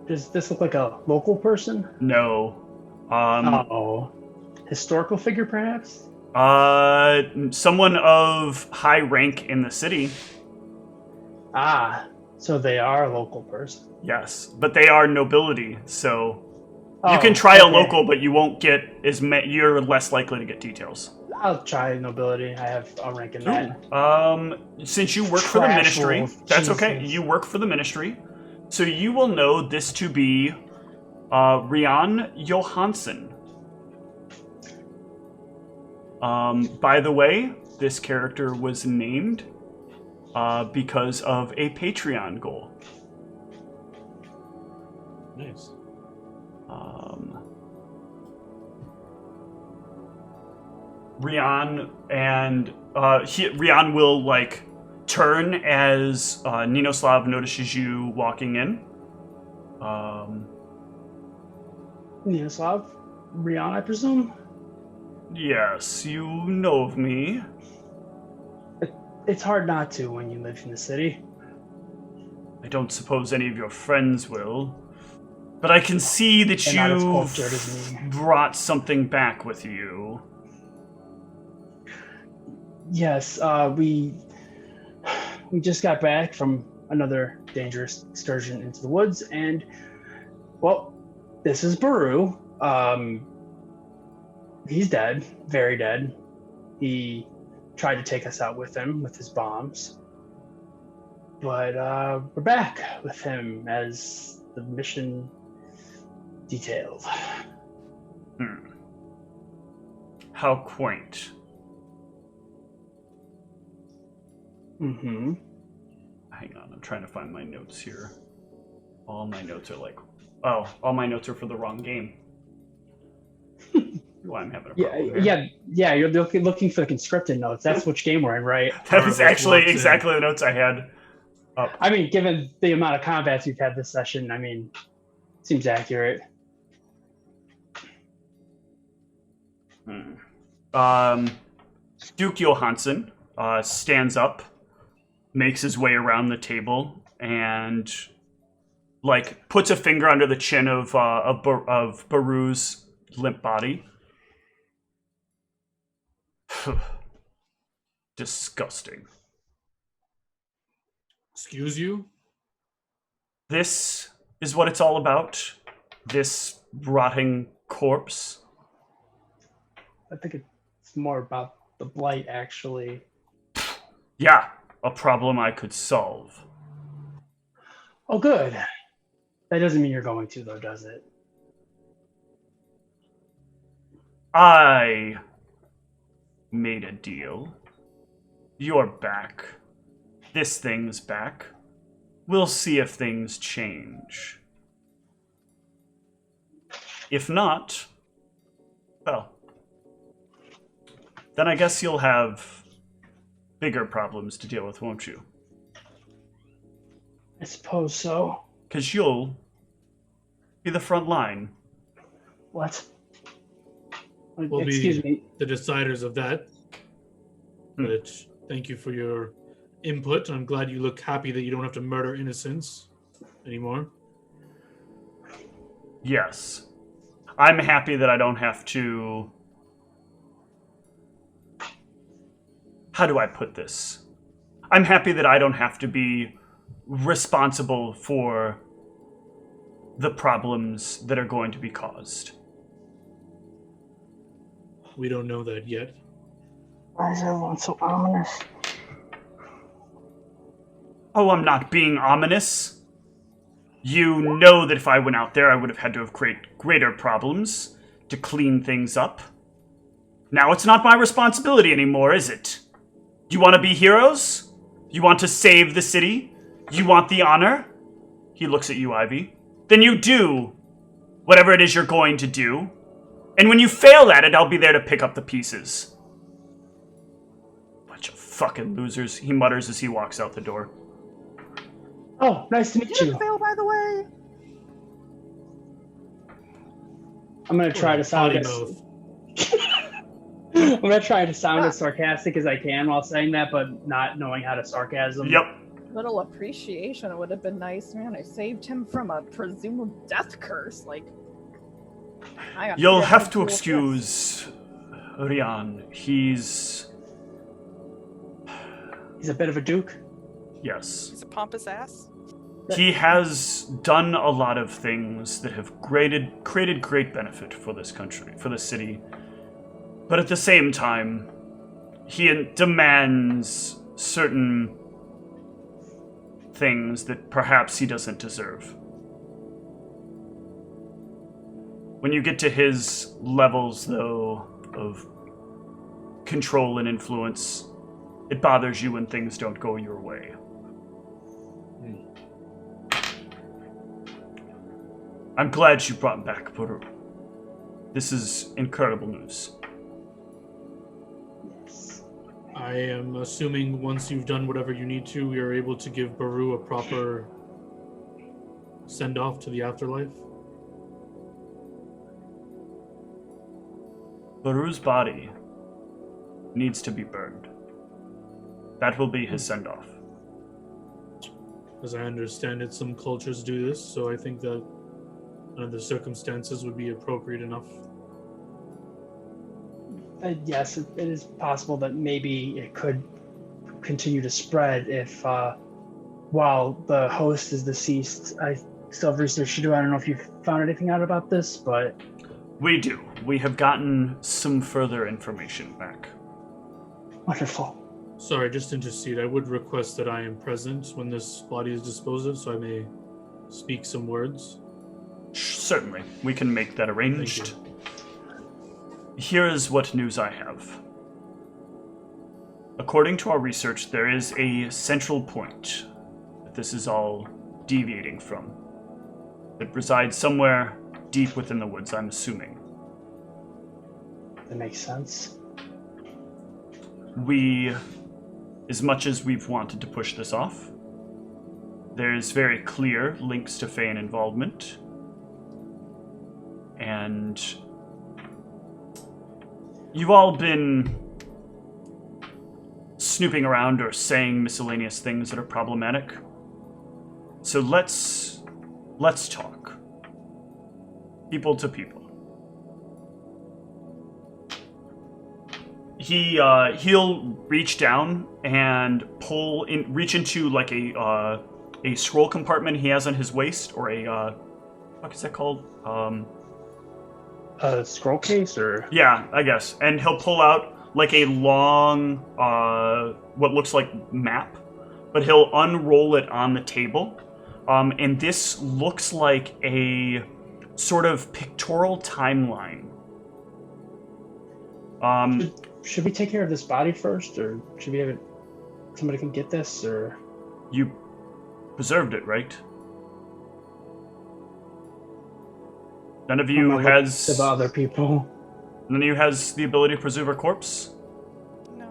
Speaker 2: Does this look like a local person?
Speaker 3: No.
Speaker 2: Historical figure, perhaps?
Speaker 3: Someone of high rank in the city.
Speaker 2: Ah, so they are a local person.
Speaker 3: Yes, but they are nobility, so you can try a local, but you won't get you're less likely to get details.
Speaker 2: I'll try nobility. I have a rank in that.
Speaker 3: Since you work for the
Speaker 2: Trash
Speaker 3: ministry,
Speaker 2: wolf.
Speaker 3: that's okay.
Speaker 2: Jesus.
Speaker 3: You work for the ministry, so you will know this to be Rian Johansson. By the way, this character was named because of a Patreon goal.
Speaker 5: Nice.
Speaker 3: Rian and Rian will like turn as Ninoslav notices you walking in.
Speaker 2: Ninoslav? Rian, I presume?
Speaker 3: Yes, you know of me.
Speaker 2: It's hard not to when you live in the city.
Speaker 3: I don't suppose any of your friends will. But I can see that
Speaker 2: They're not as cultured as
Speaker 3: you've
Speaker 2: me.
Speaker 3: brought something back with you.
Speaker 2: Yes, we just got back from another dangerous excursion into the woods, and, well, this is Baru. He's dead, very dead. He tried to take us out with him with his bombs. But we're back with him as the mission detailed.
Speaker 3: How quaint.
Speaker 2: Mm-hmm.
Speaker 3: Hang on, I'm trying to find my notes here. All my notes are like... Oh, all my notes are for the wrong game. Well, I'm having a problem here.
Speaker 2: Yeah. You're looking for the conscripted notes. That's which game we're in, right?
Speaker 3: That is actually
Speaker 5: Locked in.
Speaker 3: exactly the notes I had.
Speaker 2: I mean, given the amount of combats you've had this session, I mean, seems accurate.
Speaker 3: Duke Johansson stands up, makes his way around the table, and like puts a finger under the chin of Baru's limp body. Disgusting.
Speaker 5: Excuse you?
Speaker 3: This is what it's all about. This rotting corpse.
Speaker 2: I think it's more about the blight, actually.
Speaker 3: Yeah, a problem I could solve.
Speaker 2: Oh, good. That doesn't mean you're going to, though, does it?
Speaker 3: I made a deal. You're back. This thing's back. We'll see if things change. If not, well, then I guess you'll have bigger problems to deal with, won't you?
Speaker 2: I suppose so.
Speaker 3: Because you'll be the front line.
Speaker 2: What?
Speaker 5: We'll
Speaker 2: Excuse
Speaker 5: be
Speaker 2: me.
Speaker 5: the deciders of that. But thank you for your input. I'm glad you look happy that you don't have to murder innocents anymore.
Speaker 3: Yes. I'm happy that I don't have to... How do I put this? I'm happy that I don't have to be responsible for the problems that are going to be caused.
Speaker 5: We don't know that yet.
Speaker 2: Why is everyone so ominous?
Speaker 3: Oh, I'm not being ominous. You know that if I went out there, I would have had to have created greater problems to clean things up. Now it's not my responsibility anymore, is it? You want to be heroes? You want to save the city? You want the honor? He looks at you, Ivy. Then you do whatever it is you're going to do. And when you fail at it, I'll be there to pick up the pieces. Bunch of fucking losers, he mutters as he walks out the door.
Speaker 2: Oh, nice to meet you.
Speaker 4: Fail, by the way.
Speaker 2: I'm gonna try to sound
Speaker 5: Potty
Speaker 2: as
Speaker 5: mouth.
Speaker 2: I'm gonna try to sound as sarcastic as I can while saying that, but not knowing how to sarcasm.
Speaker 3: Yep.
Speaker 4: Little appreciation would have been nice, man. I saved him from a presumed death curse. Like,
Speaker 3: You'll have to excuse Rian. He's
Speaker 2: a bit of a duke.
Speaker 3: Yes.
Speaker 1: He's a pompous ass.
Speaker 3: He has done a lot of things that have created great benefit for this country, for the city. But at the same time, he demands certain things that perhaps he doesn't deserve. When you get to his levels, though, of control and influence, it bothers you when things don't go your way. I'm glad you brought back Baru. This is incredible news.
Speaker 2: Yes.
Speaker 5: I am assuming once you've done whatever you need to, you're able to give Baru a proper send-off to the afterlife.
Speaker 3: Baru's body needs to be burned. That will be his send-off.
Speaker 5: As I understand it, some cultures do this, so I think that under the circumstances would be appropriate enough.
Speaker 2: Yes, it is possible that maybe it could continue to spread if, while the host is deceased. I still have research to do. I don't know if you've found anything out about this, but...
Speaker 3: We do. We have gotten some further information back.
Speaker 2: Wonderful.
Speaker 5: Sorry, just to intercede, I would request that I am present when this body is disposed of, so I may speak some words.
Speaker 3: Certainly. We can make that arranged. Here is what news I have. According to our research, there is a central point that this is all deviating from. It resides somewhere deep within the woods, I'm assuming.
Speaker 2: That makes sense.
Speaker 3: We, as much as we've wanted to push this off, there's very clear links to Feyn involvement. And you've all been snooping around or saying miscellaneous things that are problematic. So let's talk. People to people. He'll reach down and reach into like a scroll compartment he has on his waist, or a what is that called?
Speaker 2: A scroll case, or?
Speaker 3: Yeah, I guess. And he'll pull out like a long, what looks like map, but he'll unroll it on the table. And this looks like a sort of pictorial timeline.
Speaker 2: Should we take care of this body first, or should we have it? Somebody can get this, or?
Speaker 3: You preserved it, right? None of you has
Speaker 2: the other people.
Speaker 3: None of you has the ability to preserve a corpse.
Speaker 1: No.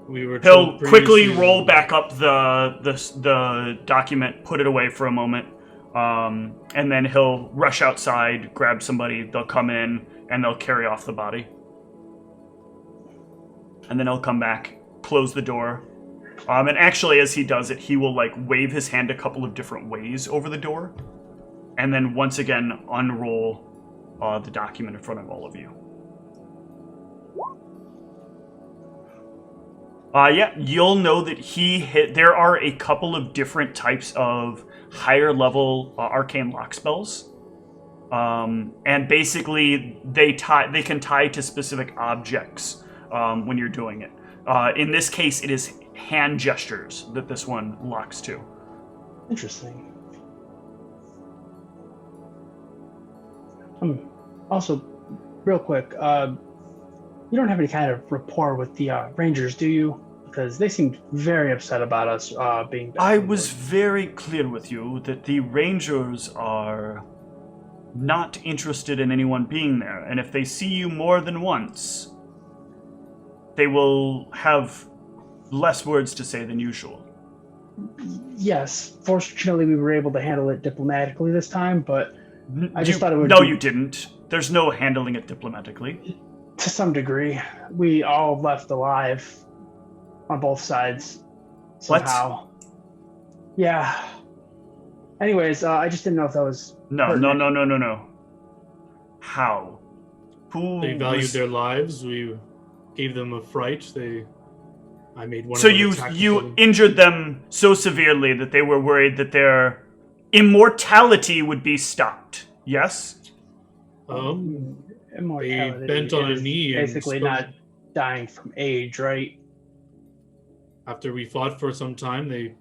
Speaker 5: We were
Speaker 3: He'll
Speaker 5: told
Speaker 3: quickly
Speaker 5: previously-
Speaker 3: roll back up the document, put it away for a moment, and then he'll rush outside, grab somebody. They'll come in and they'll carry off the body, and then he'll come back, close the door. And actually, as he does it, he will like wave his hand a couple of different ways over the door, and then once again unroll the document in front of all of you. Yeah, you'll know that there are a couple of different types of higher level arcane lock spells. And basically they can tie to specific objects when you're doing it. In this case, it is hand gestures that this one locks to.
Speaker 2: Interesting. Also, real quick, you don't have any kind of rapport with the Rangers, do you? Because they seemed very upset about us being back.
Speaker 3: I was very clear with you that the Rangers are not interested in anyone being there, and if they see you more than once, they will have less words to say than usual.
Speaker 2: Yes, fortunately we were able to handle it diplomatically this time, but I just thought it would
Speaker 3: No,
Speaker 2: be...
Speaker 3: you didn't. There's no handling it diplomatically.
Speaker 2: To some degree. We all left alive on both sides somehow.
Speaker 3: What?
Speaker 2: Yeah. Anyways, I just didn't know if that was...
Speaker 3: No.
Speaker 2: pertinent.
Speaker 3: How? Who
Speaker 5: They valued
Speaker 3: was...
Speaker 5: their lives. We gave them a fright. I made one.
Speaker 3: So
Speaker 5: of them attack
Speaker 3: you
Speaker 5: them.
Speaker 3: injured them so severely that they were worried that their immortality would be stopped. Yes?
Speaker 2: immortality
Speaker 5: bent on a
Speaker 2: is
Speaker 5: knee and
Speaker 2: basically
Speaker 5: spoke-
Speaker 2: not dying from age, right?
Speaker 5: After we fought for some time, they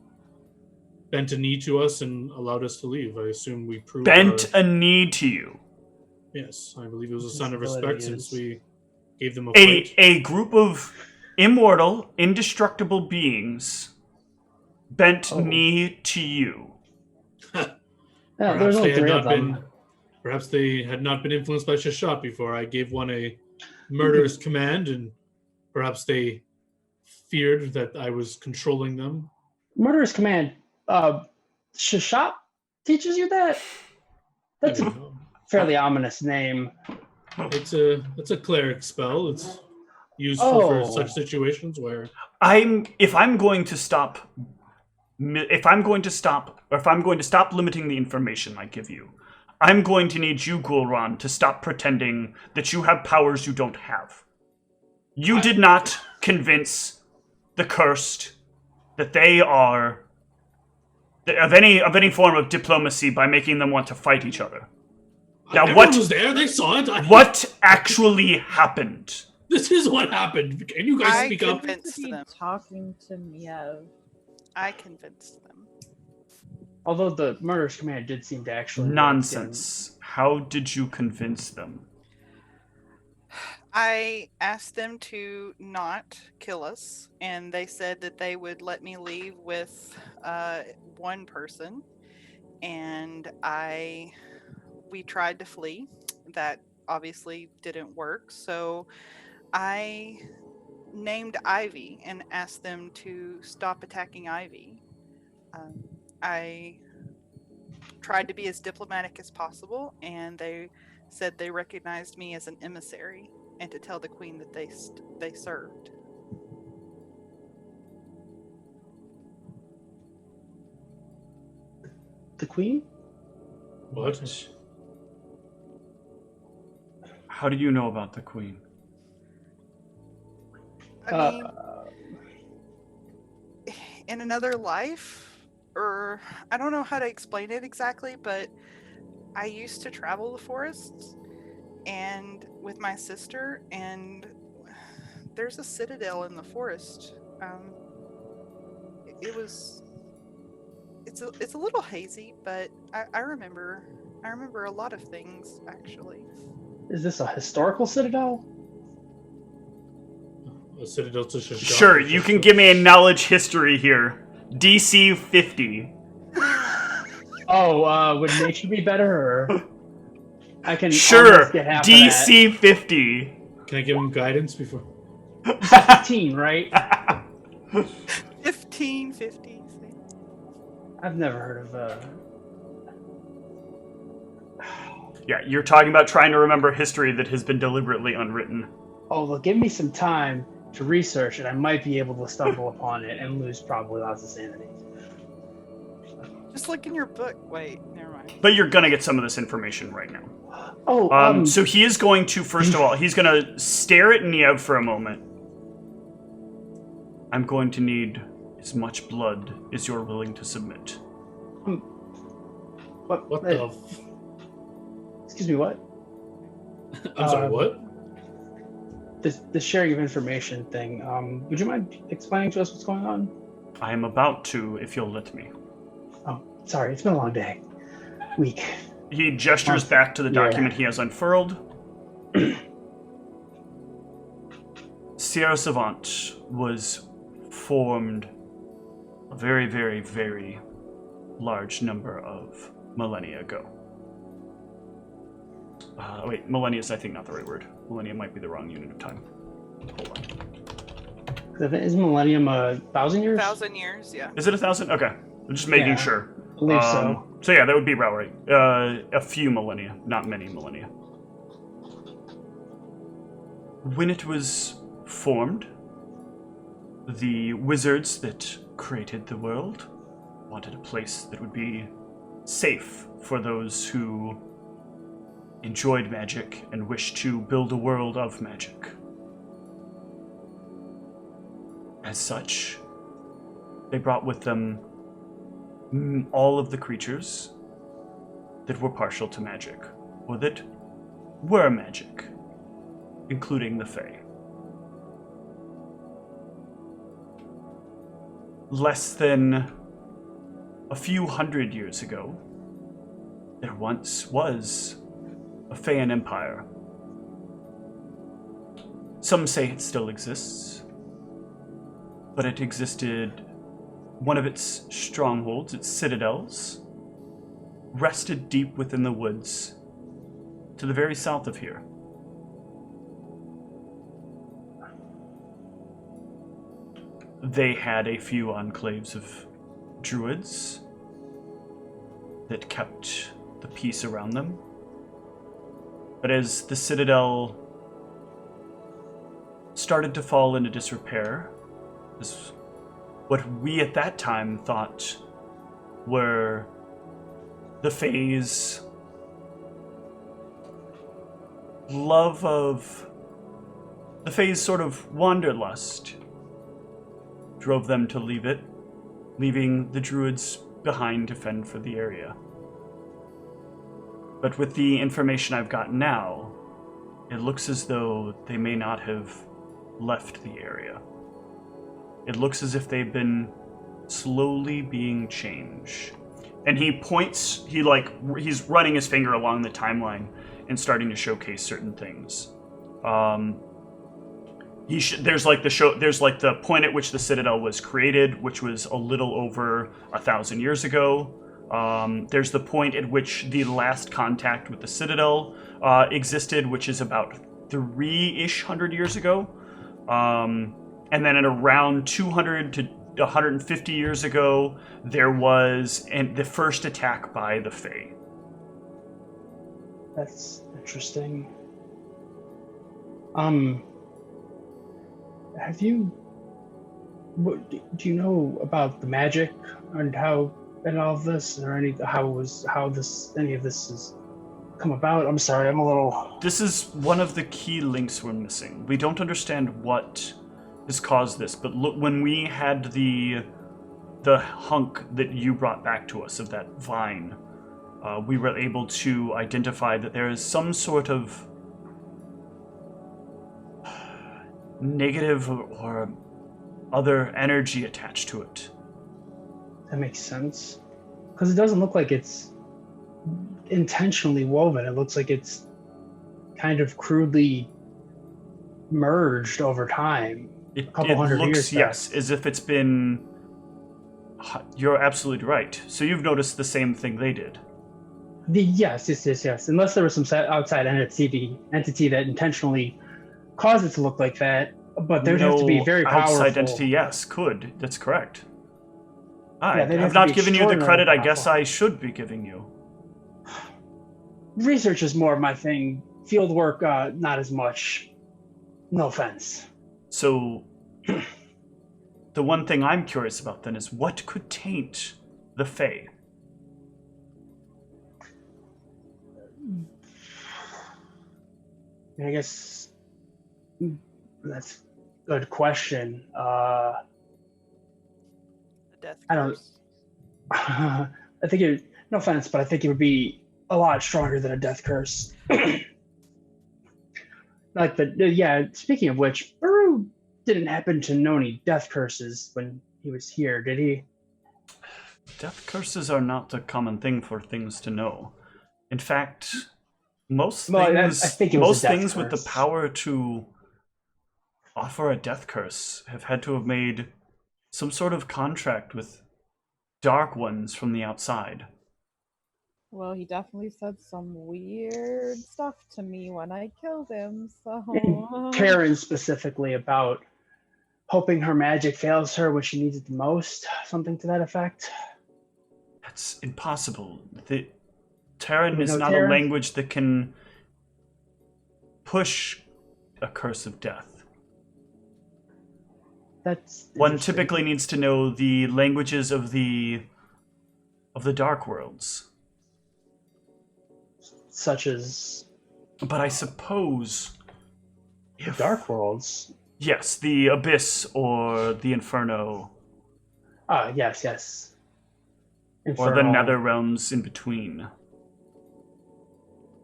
Speaker 5: bent a knee to us and allowed us to leave. I assume we proved
Speaker 3: Bent
Speaker 5: our...
Speaker 3: a knee to you.
Speaker 5: Yes, I believe it was a sign of
Speaker 2: Disability
Speaker 5: respect since
Speaker 2: is-
Speaker 5: we gave them a
Speaker 3: A
Speaker 5: fight.
Speaker 3: a group of immortal, indestructible beings bent
Speaker 2: Oh.
Speaker 3: knee to you.
Speaker 2: Yeah,
Speaker 5: Perhaps
Speaker 2: there's
Speaker 5: they
Speaker 2: only
Speaker 5: had
Speaker 2: 3
Speaker 5: not
Speaker 2: of them.
Speaker 5: been. Perhaps they had not been influenced by Shashat before. I gave one a murderous command, and perhaps they feared that I was controlling them.
Speaker 2: Murderous command. Shashat teaches you that? That's
Speaker 5: I
Speaker 2: a
Speaker 5: mean,
Speaker 2: fairly ominous name.
Speaker 5: it's a cleric spell. It's useful for
Speaker 2: Oh.
Speaker 5: such situations where
Speaker 3: If I'm going to stop limiting the information I give you, I'm going to need you, Gulran, to stop pretending that you have powers you don't have. You did not convince the cursed that they are of any form of diplomacy by making them want to fight each other. Now,
Speaker 5: everyone
Speaker 3: what
Speaker 5: was there. They saw it.
Speaker 3: what actually happened?
Speaker 5: This is what happened. Can you guys
Speaker 1: I
Speaker 5: speak up?
Speaker 1: convinced
Speaker 4: To be
Speaker 1: them.
Speaker 4: talking to Niev.
Speaker 1: I convinced them.
Speaker 2: Although the murderous command did seem to actually work,
Speaker 3: Nonsense. How did you convince them?
Speaker 1: I asked them to not kill us, and they said that they would let me leave with one person. And we tried to flee. That obviously didn't work. So I named Ivy and asked them to stop attacking Ivy. I tried to be as diplomatic as possible, and they said they recognized me as an emissary and to tell the queen that they served.
Speaker 2: The queen?
Speaker 5: What?
Speaker 3: How do you know about the queen?
Speaker 1: I mean, in another life, or I don't know how to explain it exactly, but I used to travel the forests and with my sister, and there's a citadel in the forest. It's a little hazy, but I remember a lot of things actually.
Speaker 2: Is this a historical citadel?
Speaker 5: A citadel to Shashat?
Speaker 3: Sure, you can give me a knowledge history here. DC 50.
Speaker 2: Oh, would nature be better, or I can
Speaker 3: Sure,
Speaker 2: almost get half
Speaker 3: DC 50.
Speaker 5: Can I give him guidance before?
Speaker 2: of that. 15, right?
Speaker 1: 1550.
Speaker 2: I've never heard of
Speaker 3: Yeah, you're talking about trying to remember history that has been deliberately unwritten.
Speaker 2: Oh, well, give me some time to research, and I might be able to stumble upon it and lose probably lots of sanity.
Speaker 1: Just look in your book. Wait, never mind.
Speaker 3: But you're gonna get some of this information right now.
Speaker 2: Oh,
Speaker 3: So he is going to, first of all, he's gonna stare at Niev for a moment. I'm going to need as much blood as you're willing to submit.
Speaker 5: What the?
Speaker 2: Excuse me, what?
Speaker 5: I'm sorry. What?
Speaker 2: This sharing of information thing. Would you mind explaining to us what's going on?
Speaker 3: I am about to, if you'll let me.
Speaker 2: Oh, sorry, it's been a long day. Week.
Speaker 3: He gestures back to the document he has unfurled. Sierra Savant was formed a very, very, very large number of millennia ago. Wait, millennia is, I think, not the right word. Millennia might be the wrong unit of time. Hold on.
Speaker 2: Is Millennium 1,000 years?
Speaker 1: 1,000 years, yeah.
Speaker 3: Is it 1,000? Okay. I'm just making
Speaker 2: Yeah.
Speaker 3: sure.
Speaker 2: I believe so.
Speaker 3: So yeah, that would be about right. A few millennia, not many millennia. When it was formed, the wizards that created the world wanted a place that would be safe for those who enjoyed magic and wished to build a world of magic. As such, they brought with them all of the creatures that were partial to magic, or that were magic. including the Fae. Less than a few hundred years ago, there once was a Faian empire. Some say it still exists, but it existed. One of its strongholds, its citadels, rested deep within the woods to the very south of here. They had a few enclaves of druids that kept the peace around them. But as the citadel started to fall into disrepair, as what we at that time thought were the Fae's love of the Fae's sort of wanderlust drove them to leave it, leaving the druids behind to fend for the area. But with the information I've got now, it looks as though they may not have left the area. It looks as if they've been slowly being changed. And he points, he's running his finger along the timeline and starting to showcase certain things. There's the point at which the Citadel was created, which was a little over 1,000 years ago. There's the point at which the last contact with the Citadel existed, which is about 3-ish hundred years ago. And then at around 200 to 150 years ago, there was the first attack by the Fae.
Speaker 2: That's interesting. Do you know about the magic and how and all of this, or any of this has come about? I'm sorry, I'm a little.
Speaker 3: This is one of the key links we're missing. We don't understand what has caused this, but look, when we had the hunk that you brought back to us of that vine, we were able to identify that there is some sort of negative or other energy attached to it.
Speaker 2: That makes sense, because it doesn't look like it's intentionally woven. It looks like it's kind of crudely merged over time.
Speaker 3: It
Speaker 2: hundred
Speaker 3: looks,
Speaker 2: years
Speaker 3: yes, as if it's been... You're absolutely right. So you've noticed the same thing they did.
Speaker 2: Yes. Unless there was some outside entity that intentionally caused it to look like that, but there'd have to be very powerful.
Speaker 3: Outside entity, yes, could. That's correct.
Speaker 2: Yeah,
Speaker 3: I've not given you the credit I guess I should be giving you.
Speaker 2: Research is more of my thing. Field work, not as much. No offense.
Speaker 3: So, the one thing I'm curious about then is what could taint the Fae?
Speaker 2: I guess that's a good question.
Speaker 1: The death
Speaker 2: I don't.
Speaker 1: curse.
Speaker 2: I think no offense, but I think it would be a lot stronger than a death curse. Speaking of which, Baru didn't happen to know any death curses when he was here, did he?
Speaker 3: Death curses are not a common thing for things to know. In fact, most things with the power to offer a death curse have had to have made some sort of contract with dark ones from the outside.
Speaker 4: Well, he definitely said some weird stuff to me when I killed him, so...
Speaker 2: Karen specifically about hoping her magic fails her when she needs it the most, something to that effect.
Speaker 3: That's impossible. Terran is not
Speaker 2: Terran?
Speaker 3: a language that can push a curse of death.
Speaker 2: That's
Speaker 3: one typically needs to know the languages of the dark worlds.
Speaker 2: Such as...
Speaker 3: But I suppose...
Speaker 2: The dark worlds?
Speaker 3: Yes, the Abyss or the Inferno.
Speaker 2: Yes. Inferno.
Speaker 3: Or the Nether realms in between.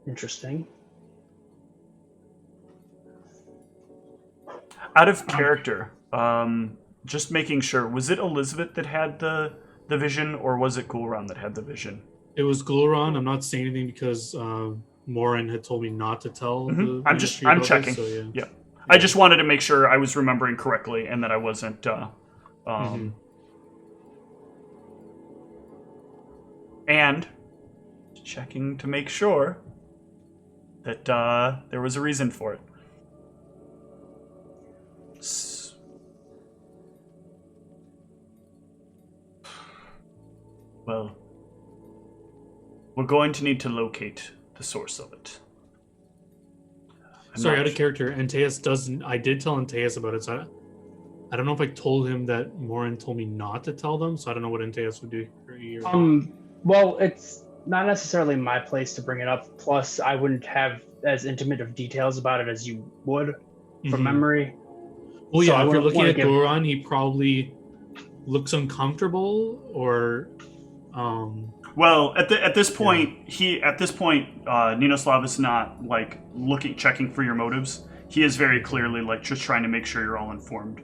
Speaker 2: Interesting.
Speaker 3: Out of character, just making sure, was it Elizabeth that had the vision, or was it Gulran that had the vision?
Speaker 5: It was Gulran. I'm not saying anything because Morin had told me not to tell the
Speaker 3: I'm
Speaker 5: Ministry about
Speaker 3: checking.
Speaker 5: This, so yeah.
Speaker 3: Yeah. I just wanted to make sure I was remembering correctly and that I wasn't and checking to make sure that there was a reason for it. Well, we're going to need to locate the source of it.
Speaker 5: Sorry, out of character, Antaeus doesn't... I did tell Antaeus about it, so I don't know if I told him that Morin told me not to tell them, so I don't know what Antaeus would do.
Speaker 2: Well, it's not necessarily my place to bring it up, plus I wouldn't have as intimate of details about it as you would from memory.
Speaker 5: Well,
Speaker 2: So
Speaker 5: yeah,
Speaker 2: I
Speaker 5: if you're
Speaker 2: wouldn't
Speaker 5: looking
Speaker 2: wanna
Speaker 5: at
Speaker 2: give-
Speaker 5: Goron, he probably looks uncomfortable, or...
Speaker 3: Well, at this point, Ninoslav is not like checking for your motives. He is very clearly like just trying to make sure you're all informed.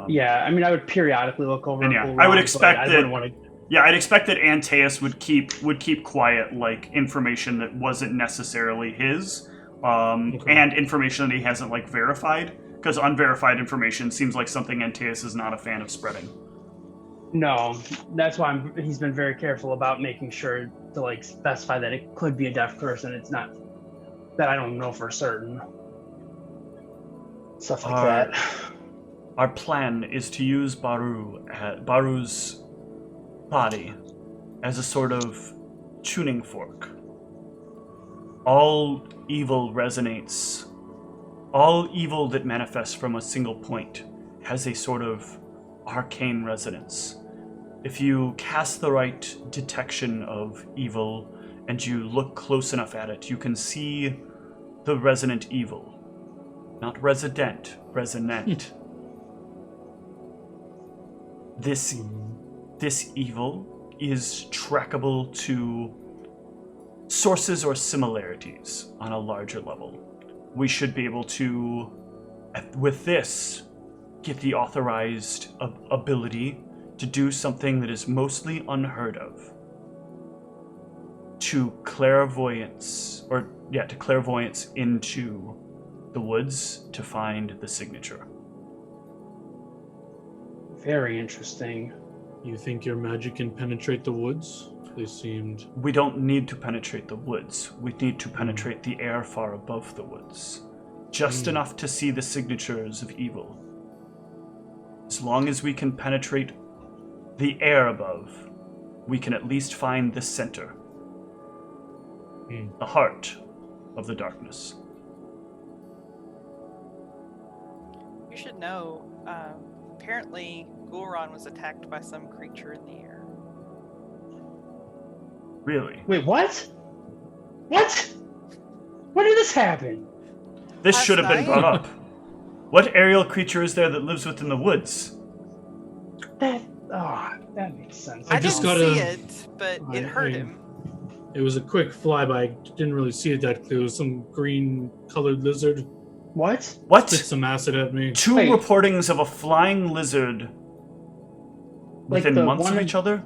Speaker 2: Yeah, I mean, I would periodically look over.
Speaker 3: And yeah,
Speaker 2: Gulran,
Speaker 3: I would
Speaker 2: but
Speaker 3: expect
Speaker 2: I
Speaker 3: that.
Speaker 2: wouldn't want to.
Speaker 3: Yeah, I'd expect that Antaeus would keep quiet, like information that wasn't necessarily his, and information that he hasn't like verified, because unverified information seems like something Antaeus is not a fan of spreading.
Speaker 2: No, that's why he's been very careful about making sure to like specify that it could be a deaf person. It's not that I don't know for certain. Stuff like that.
Speaker 3: Our plan is to use Baru's body as a sort of tuning fork. All evil resonates. All evil that manifests from a single point has a sort of arcane resonance. If you cast the right detection of evil and you look close enough at it, you can see the resonant evil. Not resident, resonant. This evil is trackable to sources or similarities on a larger level. We should be able to, with this, get the authorized ability to do something that is mostly unheard of. To clairvoyance into the woods to find the signature.
Speaker 2: Very interesting.
Speaker 5: You think your magic can penetrate the woods? They seemed...
Speaker 3: We don't need to penetrate the woods. We need to penetrate the air far above the woods. Just enough to see the signatures of evil. As long as we can penetrate the air above, we can at least find the center. The heart of the darkness.
Speaker 1: You should know, apparently Gulran was attacked by some creature in the air.
Speaker 3: Really?
Speaker 2: Wait, what? What? When did this happen?
Speaker 3: This
Speaker 1: Last
Speaker 3: should have been
Speaker 1: night?
Speaker 3: brought up. What aerial creature is there that lives within the woods?
Speaker 2: That makes sense.
Speaker 5: I
Speaker 1: I
Speaker 5: just
Speaker 1: didn't
Speaker 5: gotta-
Speaker 1: see it, but it hurt him.
Speaker 5: It was a quick flyby. I didn't really see it that clear. It was some green-colored lizard.
Speaker 2: What?
Speaker 5: Spit
Speaker 3: What?
Speaker 5: some acid at me.
Speaker 3: Two
Speaker 2: Wait.
Speaker 3: reportings of a flying lizard
Speaker 2: Like
Speaker 3: within
Speaker 2: the
Speaker 3: months
Speaker 2: one
Speaker 3: of
Speaker 2: in-
Speaker 3: each other?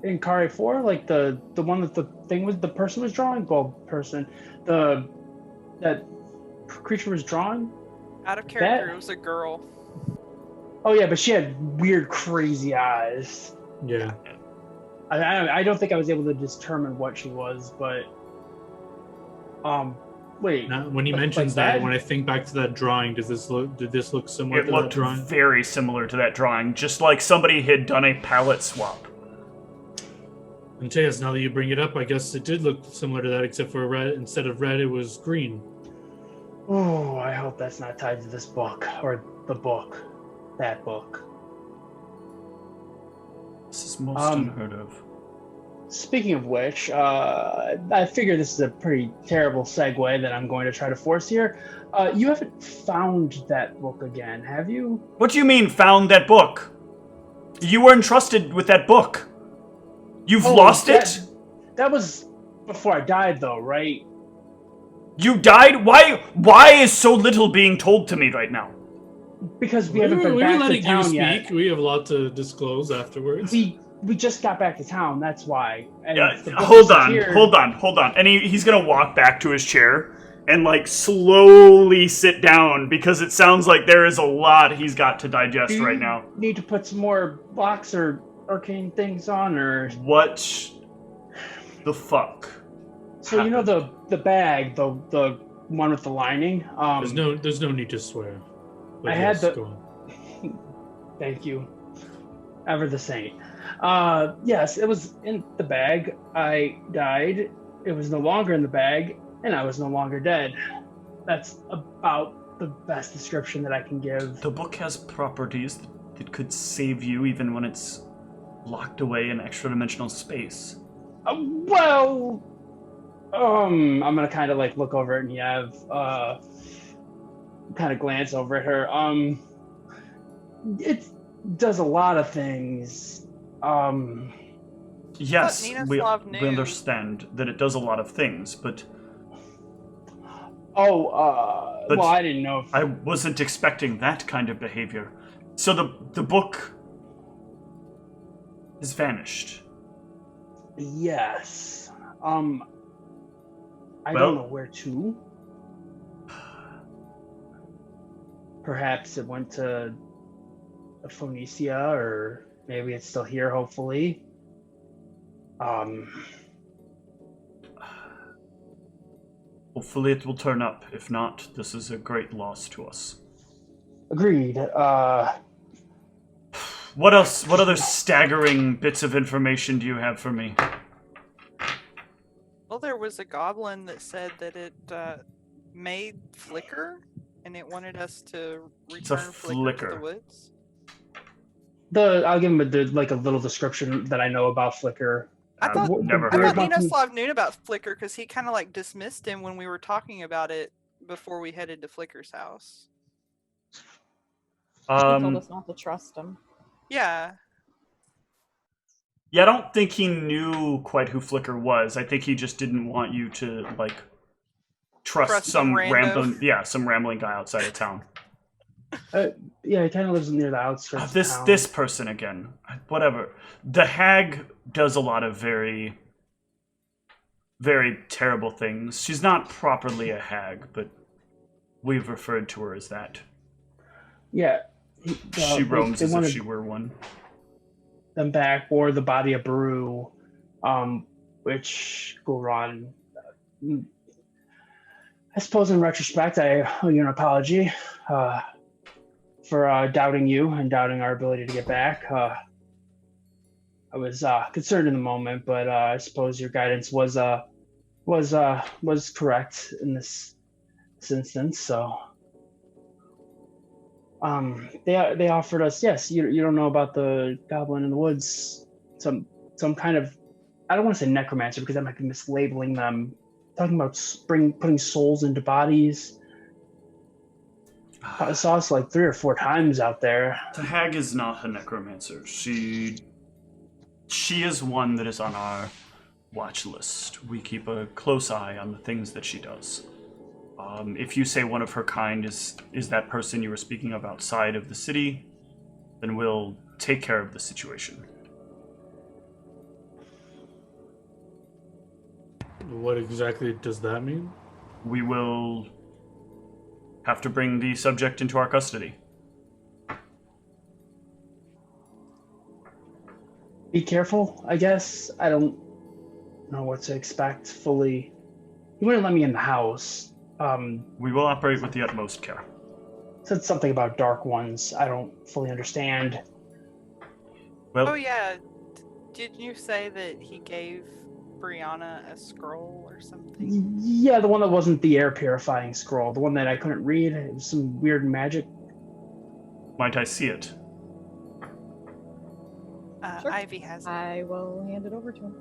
Speaker 2: In Kari 4, like the one that the person was drawing? Well, that creature was drawing?
Speaker 1: Out of character,
Speaker 2: That-
Speaker 1: it was a girl.
Speaker 2: Oh yeah, but she had weird, crazy eyes.
Speaker 5: Yeah.
Speaker 2: I don't think I was able to determine what she was, but wait.
Speaker 5: Now, when he
Speaker 2: Like
Speaker 5: mentions
Speaker 2: that?
Speaker 5: that, when I think back to that drawing, did this look similar
Speaker 3: It
Speaker 5: to that
Speaker 3: looked
Speaker 5: drawing?
Speaker 3: very similar to that drawing, just like somebody had done a palette swap.
Speaker 5: And Tejas, now that you bring it up, I guess it did look similar to that, except for red. Instead of red, it was green.
Speaker 2: Oh, I hope that's not tied to this book or the book. That book.
Speaker 3: This is most unheard of.
Speaker 2: Speaking of which, I figure this is a pretty terrible segue that I'm going to try to force here. You haven't found that book again, have you?
Speaker 3: What do you mean, found that book? You were entrusted with that book. You've lost it?
Speaker 2: That was before I died, though, right?
Speaker 3: You died? Why is so little being told to me right now?
Speaker 2: because we haven't been
Speaker 5: We're
Speaker 2: back to
Speaker 5: letting you
Speaker 2: town
Speaker 5: speak.
Speaker 2: yet.
Speaker 5: We have a lot to disclose afterwards.
Speaker 2: We just got back to town. That's why. And the book
Speaker 3: Hold
Speaker 2: disappeared.
Speaker 3: on. And he's gonna walk back to his chair and like slowly sit down because it sounds like there is a lot he's got to digest right now.
Speaker 2: Need to put some more blocks or arcane things on, or
Speaker 3: What the fuck?
Speaker 2: so
Speaker 3: happened?
Speaker 2: you know the bag, the one with the lining.
Speaker 5: There's no need to swear. But
Speaker 2: I had
Speaker 5: yes,
Speaker 2: the-
Speaker 5: go on.
Speaker 2: Thank you. Ever the saint. Yes, it was in the bag. I died. It was no longer in the bag, and I was no longer dead. That's about the best description that I can give.
Speaker 3: The book has properties that could save you even when it's locked away in extra-dimensional space.
Speaker 2: I'm gonna kind of like look over at Niev, kind of glance over at her. It does a lot of things.
Speaker 3: Yes,
Speaker 1: Nina
Speaker 3: we
Speaker 1: Slav knew.
Speaker 3: understand that it does a lot of things, but But
Speaker 2: well, I didn't know if
Speaker 3: I wasn't expecting that kind of behavior. So the book has vanished.
Speaker 2: yes. I
Speaker 3: Well-
Speaker 2: don't know where to. Perhaps it went to Phoenicia, or maybe it's still here, hopefully.
Speaker 3: Hopefully it will turn up. If not, this is a great loss to us.
Speaker 2: Agreed.
Speaker 3: What else? What other staggering bits of information do you have for me?
Speaker 1: Well, there was a goblin that said that it made flicker, and it wanted us to
Speaker 3: It's a
Speaker 1: return flicker to
Speaker 3: flicker.
Speaker 1: the woods.
Speaker 2: I'll give him a little description that I know about Flicker.
Speaker 1: I thought
Speaker 3: Never
Speaker 1: I
Speaker 3: heard
Speaker 1: thought
Speaker 3: of it.
Speaker 1: Ninoslav knew about Flicker because he kind of like dismissed him when we were talking about it before we headed to Flicker's house.
Speaker 4: He told
Speaker 3: Um,
Speaker 4: us not to trust him.
Speaker 1: Yeah,
Speaker 3: yeah, I don't think he knew quite who Flicker was. I think he just didn't want you to like trust
Speaker 1: Trust
Speaker 3: some
Speaker 1: some rando.
Speaker 3: some rambling guy outside of town.
Speaker 2: Yeah, he kind of lives near the outskirts.
Speaker 3: This
Speaker 2: of town.
Speaker 3: this person again. Whatever. The hag does a lot of very, very terrible things. She's not properly a hag, but we've referred to her as that.
Speaker 2: Yeah.
Speaker 3: She roams
Speaker 2: they
Speaker 3: as if
Speaker 2: wanted
Speaker 3: she were one.
Speaker 2: them back, or the body of Baru, which Gulran. I suppose in retrospect, I owe you an apology for doubting you and doubting our ability to get back. I was concerned in the moment, but I suppose your guidance was correct in this instance. So, they offered us. Yes, you don't know about the goblin in the woods. Some kind of, I don't want to say necromancer because that might be mislabeling them. Talking about putting souls into bodies. I saw us like 3 or 4 times out there.
Speaker 3: The hag is not a necromancer. She is one that is on our watch list. We keep a close eye on the things that she does. If you say one of her kind is that person you were speaking of outside of the city, then we'll take care of the situation.
Speaker 5: What exactly does that mean?
Speaker 3: We will have to bring the subject into our custody.
Speaker 2: Be careful, I guess. I don't know what to expect fully. You wouldn't let me in the house.
Speaker 3: We will operate with the utmost care.
Speaker 2: Said something about dark ones. I don't fully understand.
Speaker 3: Well,
Speaker 1: Oh yeah, did you say that he gave Brianna a scroll or something?
Speaker 2: Yeah, the one that wasn't the air purifying scroll. The one that I couldn't read. It was some weird magic.
Speaker 3: might I see it?
Speaker 4: Sure.
Speaker 1: Ivy has it.
Speaker 4: I will hand it over to him.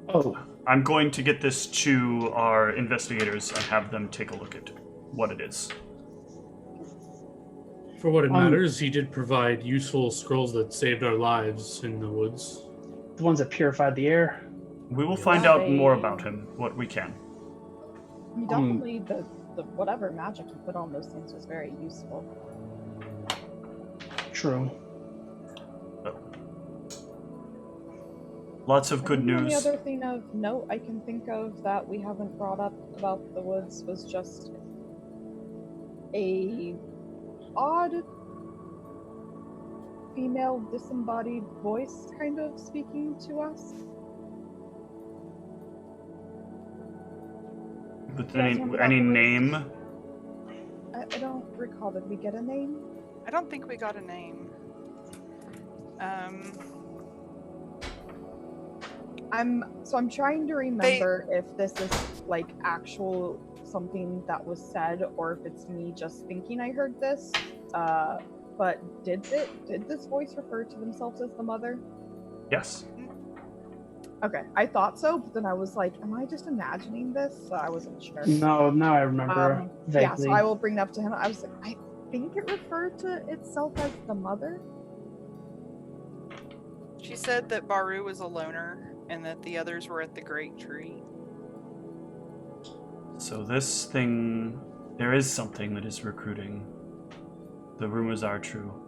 Speaker 2: Oh,
Speaker 3: I'm going to get this to our investigators and have them take a look at what it is.
Speaker 5: For what it matters, he did provide useful scrolls that saved our lives in the woods.
Speaker 2: the ones that purified the air.
Speaker 3: We will find out more about him, what we can.
Speaker 4: Definitely the whatever magic you put on those things was very useful.
Speaker 2: True.
Speaker 3: So, lots of good
Speaker 4: The only
Speaker 3: news.
Speaker 4: other thing of note I can think of that we haven't brought up about the woods was just a odd female disembodied voice kind of speaking to us.
Speaker 3: With
Speaker 4: You guys remember
Speaker 3: any
Speaker 4: about the
Speaker 3: name?
Speaker 4: I don't recall. Did we get a name?
Speaker 1: I don't think we got a name.
Speaker 4: I'm trying to remember if this is like actual something that was said or if it's me just thinking I heard this. But did this voice refer to themselves as the mother?
Speaker 3: Yes.
Speaker 4: Okay, I thought so, but then I was like, am I just imagining this? So I wasn't sure.
Speaker 2: No, now I remember vaguely.
Speaker 4: Yeah, so I will bring it up to him. I was like, I think it referred to itself as the mother.
Speaker 1: She said that Baru was a loner and that the others were at the Great Tree.
Speaker 3: So this thing, there is something that is recruiting. The rumors are true.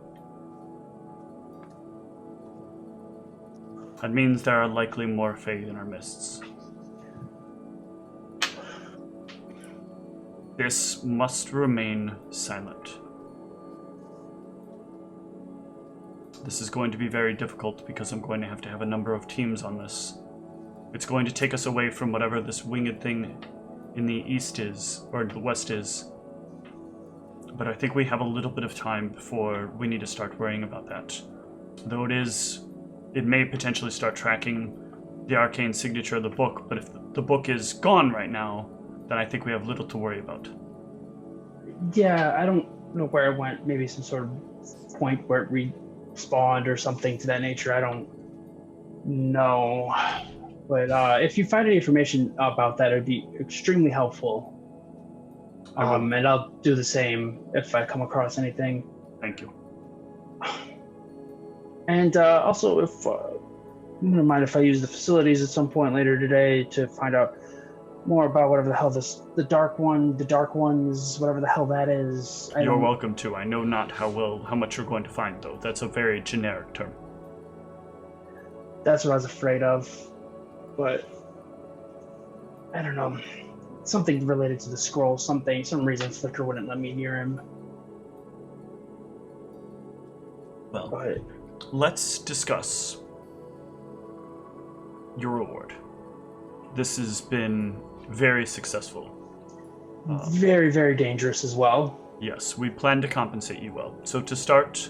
Speaker 3: That means there are likely more Fae in our midst. This must remain silent. This is going to be very difficult because I'm going to have a number of teams on this. It's going to take us away from whatever this winged thing in the east is, or the west is. But I think we have a little bit of time before we need to start worrying about that. Though it may potentially start tracking the arcane signature of the book, but if the book is gone right now, then I think we have little to worry about.
Speaker 2: Yeah, I don't know where it went. Maybe some sort of point where it respawned or something to that nature. I don't know. But if you find any information about that, it would be extremely helpful. And I'll do the same if I come across anything.
Speaker 3: Thank you.
Speaker 2: And also, if you don't mind if I use the facilities at some point later today to find out more about whatever the hell the dark ones, whatever the hell that is.
Speaker 3: You're welcome to. I know not how much you're going to find, though. That's a very generic term.
Speaker 2: That's what I was afraid of, but I don't know. Something related to the scroll, some reason Flicker wouldn't let me near him.
Speaker 3: Well,
Speaker 2: But
Speaker 3: let's discuss your reward. This has been very successful.
Speaker 2: very, very dangerous as well.
Speaker 3: Yes, we plan to compensate you well. So to start,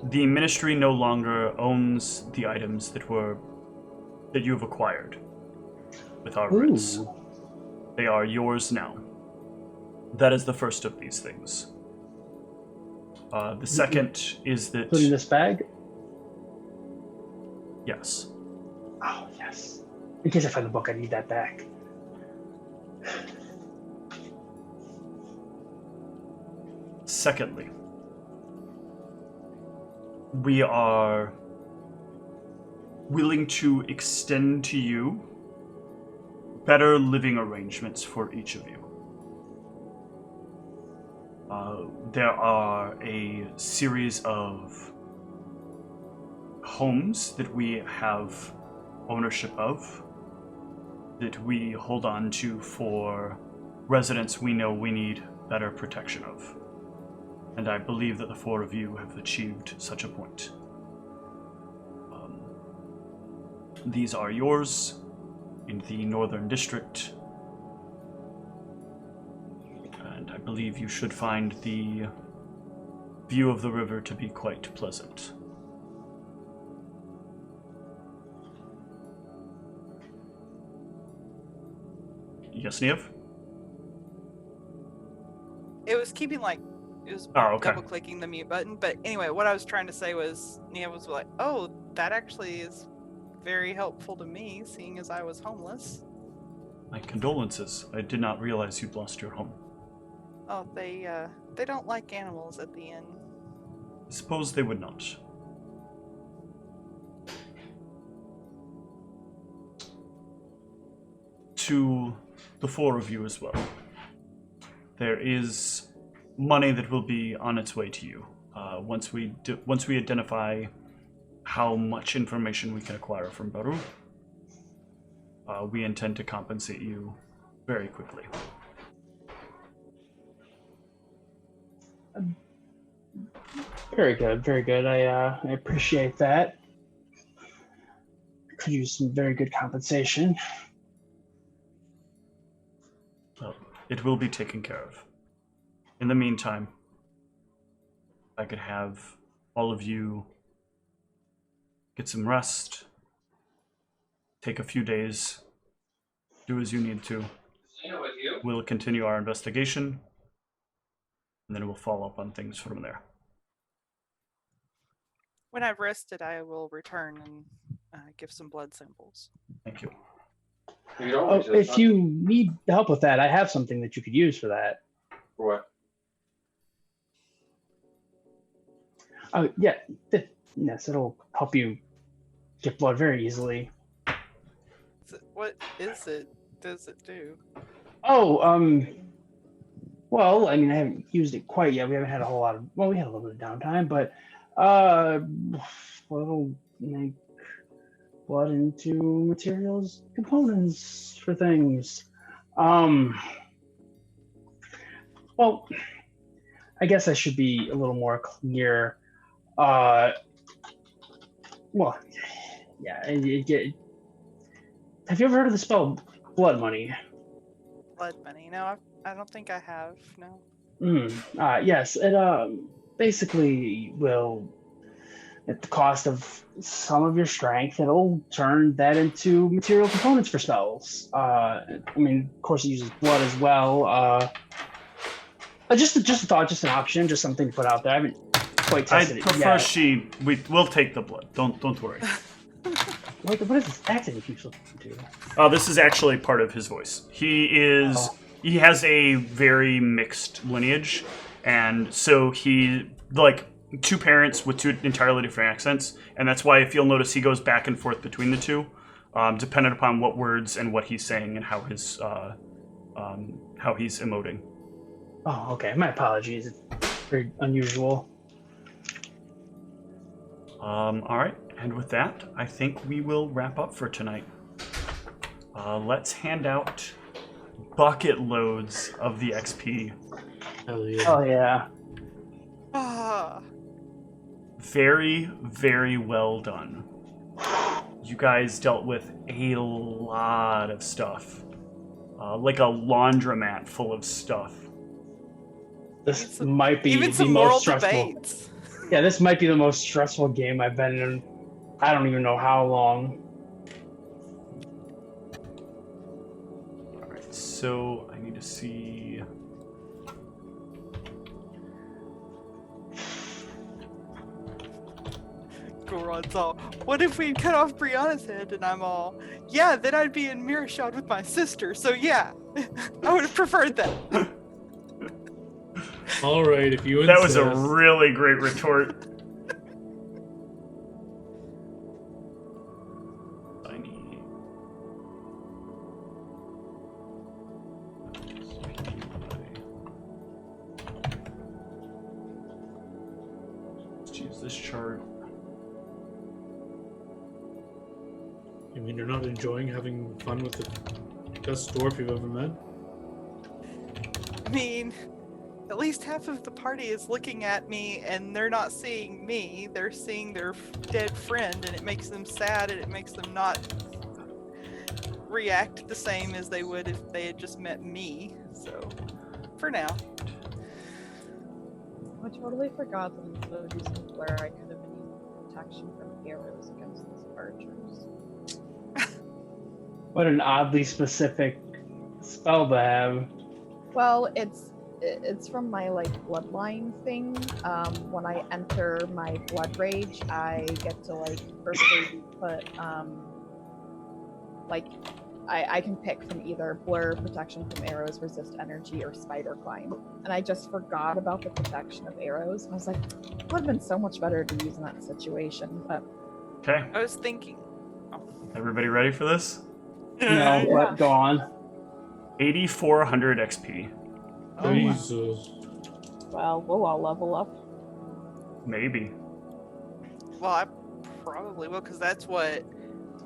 Speaker 3: the Ministry no longer owns the items that you have acquired with our roots.
Speaker 2: Ooh.
Speaker 3: They are yours now. That is the first of these things. The second is that...
Speaker 2: Put in this bag?
Speaker 3: Yes.
Speaker 2: Oh, yes. In case I find the book, I need that back.
Speaker 3: Secondly, we are willing to extend to you better living arrangements for each of you. There are a series of homes that we have ownership of that we hold on to for residents we know we need better protection of. And I believe that the four of you have achieved such a point. These are yours in the Northern District, and I believe you should find the view of the river to be quite pleasant. Yes, Niev?
Speaker 1: It was keeping it was
Speaker 3: Oh, okay.
Speaker 1: double clicking the mute button. But anyway, what I was trying to say was Nia was like, oh, that actually is very helpful to me, seeing as I was homeless.
Speaker 3: My condolences. I did not realize you'd lost your home.
Speaker 1: Oh, they don't like animals at the inn.
Speaker 3: I suppose they would not. To the four of you as well. There is money that will be on its way to you. once we identify how much information we can acquire from Baru, we intend to compensate you very quickly.
Speaker 2: Very good, very good. I appreciate that. Could use some very good compensation.
Speaker 3: Well, it will be taken care of. In the meantime, I could have all of you get some rest, take a few days, do as you need to. We'll continue our investigation, and then we'll follow up on things from there.
Speaker 1: When I've rested, I will return and give some blood samples.
Speaker 3: Thank you.
Speaker 2: Oh, if you need help with that, I have something that you could use for that.
Speaker 6: For what?
Speaker 2: Oh, yeah. Yes, it'll help you get blood very easily.
Speaker 1: What is it? Does it do?
Speaker 2: Oh, well, I mean, I haven't used it quite yet. We haven't had a whole lot of, well, we had a little bit of downtime, but, it'll make blood into materials, components for things. Well, I guess I should be a little more clear. Well, yeah, have you ever heard of the spell blood money?
Speaker 1: Blood money? No, I don't think I have. No.
Speaker 2: Yes, it basically will, at the cost of some of your strength, it'll turn that into material components for spells. I mean, of course, it uses blood as well. Just a thought, just an option, just something to put out there. I haven't quite tested it yet.
Speaker 3: We'll take the blood. Don't worry.
Speaker 2: What is this accent he keeps looking to?
Speaker 3: This is actually part of his voice. He has a very mixed lineage, and so he, like, two parents with two entirely different accents, and that's why, if you'll notice, he goes back and forth between the two, depending upon what words and what he's saying and how he's emoting.
Speaker 2: Oh, okay. My apologies. It's very unusual.
Speaker 3: All right, and with that, I think we will wrap up for tonight. Let's hand out bucket loads of the XP.
Speaker 5: Hell yeah.
Speaker 2: Oh, yeah.
Speaker 1: Ah.
Speaker 3: Very, very well done. You guys dealt with a lot of stuff. Like a laundromat full of stuff.
Speaker 2: This might be
Speaker 1: Even
Speaker 2: the
Speaker 1: some moral
Speaker 2: most stressful.
Speaker 1: debates.
Speaker 2: Yeah, this might be the most stressful game I've been in. I don't even know how long.
Speaker 3: Alright, so I need to see.
Speaker 1: Goron's all, what if we cut off Brianna's head? And I'm all, yeah, then I'd be in Mirashad with my sister. So yeah, I would have preferred that.
Speaker 5: All right, if you
Speaker 3: That was
Speaker 5: insist.
Speaker 3: a really great retort. I need. Let's use this chart.
Speaker 5: I mean, you're not enjoying having fun with the best dwarf you've ever met?
Speaker 1: I mean, at least half of the party is looking at me and they're not seeing me. They're seeing their dead friend, and it makes them sad, and it makes them not react the same as they would if they had just met me. So, for now.
Speaker 4: I totally forgot that instead of using flare, I could have been using protection from arrows against these archers.
Speaker 2: What an oddly specific spell to have.
Speaker 4: Well, it's from my like bloodline thing. When I enter my blood rage, I get to like firstly put like I can pick from either blur, protection from arrows, resist energy, or spider climb. And I just forgot about the protection of arrows. I was like, it would have been so much better to use in that situation. But
Speaker 3: Okay,
Speaker 1: I was thinking.
Speaker 3: everybody ready for this?
Speaker 2: No,
Speaker 4: Yeah.
Speaker 2: but go on.
Speaker 3: 8,400 XP.
Speaker 1: Oh, wow.
Speaker 5: Jesus.
Speaker 4: well, we'll all level up.
Speaker 3: Maybe.
Speaker 1: Well, I probably will, because that's what.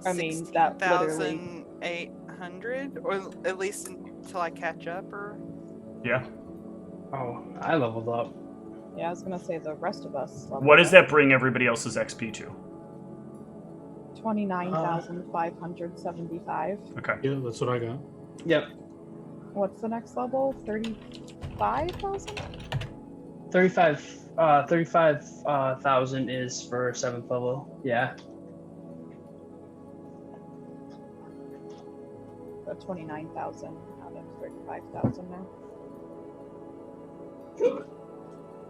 Speaker 4: I mean, that literally-
Speaker 1: 16,800, or at least until I catch up, or.
Speaker 3: Yeah.
Speaker 2: Oh, I leveled up.
Speaker 4: Yeah, I was gonna say the rest of us.
Speaker 3: What does that bring everybody else's XP to?
Speaker 4: 29,575.
Speaker 3: Okay.
Speaker 5: Yeah, that's what I got.
Speaker 2: Yep.
Speaker 4: What's the next level? 35,000?
Speaker 2: 35,000 is for 7th level. Yeah.
Speaker 4: 29,000 out of 35,000 now.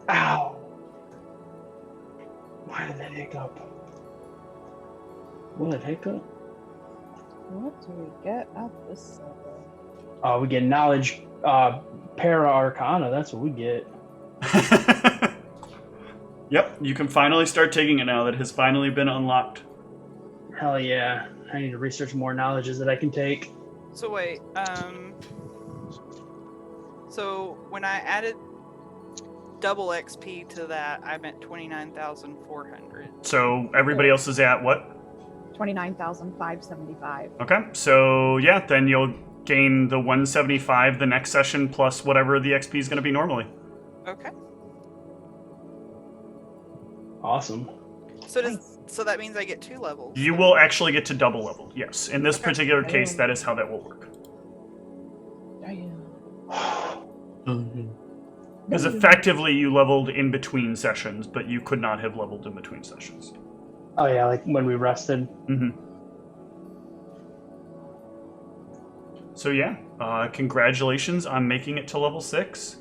Speaker 2: Ow. Why did that hiccup? What hiccup?
Speaker 4: What do we get at this level?
Speaker 2: We get knowledge, para arcana. That's what we get.
Speaker 3: Yep, you can finally start taking it now that it has finally been unlocked.
Speaker 2: Hell yeah! I need to research more knowledges that I can take.
Speaker 1: So wait, so when I added double XP to that, I meant 29,400.
Speaker 3: So everybody else is at what?
Speaker 4: 29,575.
Speaker 3: Okay, so yeah, then you'll gain the 175 the next session plus whatever the XP is going to be normally.
Speaker 1: Okay.
Speaker 2: Awesome.
Speaker 1: So that means I get 2 levels.
Speaker 3: You will actually get to double level, yes. In this particular case, that is how that will work. Because effectively you leveled in between sessions, but you could not have leveled in between sessions.
Speaker 2: Oh yeah, like when we rested.
Speaker 3: Mm-hmm. So yeah, congratulations on making it to level 6.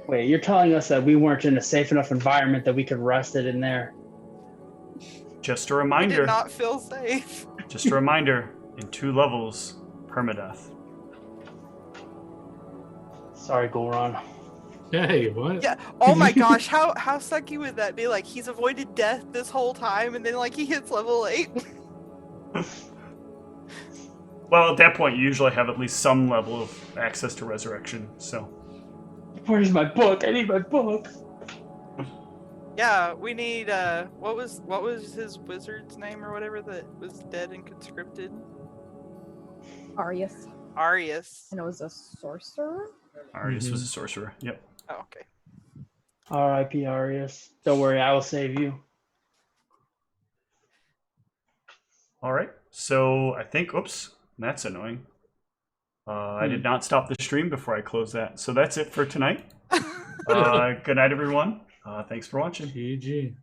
Speaker 2: Wait, you're telling us that we weren't in a safe enough environment that we could rest it in there?
Speaker 3: Just a
Speaker 1: I
Speaker 3: reminder.
Speaker 1: did not feel safe.
Speaker 3: Just a reminder. In 2 levels, permadeath.
Speaker 2: Sorry, Goron.
Speaker 5: Hey, what?
Speaker 1: Yeah. Oh my gosh, how sucky would that be? Like, he's avoided death this whole time, and then like he hits level 8.
Speaker 3: Well, at that point, you usually have at least some level of access to resurrection. So.
Speaker 2: Where's my book? I need my book.
Speaker 1: Yeah, we need what was his wizard's name or whatever that was dead and conscripted?
Speaker 4: Arius.
Speaker 1: Arius.
Speaker 4: And it was a sorcerer?
Speaker 3: Arius was a sorcerer. Yep.
Speaker 1: Oh, okay.
Speaker 2: R.I.P. Arius. Don't worry, I will save you.
Speaker 3: All right. So I think, oops, that's annoying. I did not stop the stream before I closed that. So that's it for tonight. Good night, everyone. Thanks for watching.
Speaker 5: GG.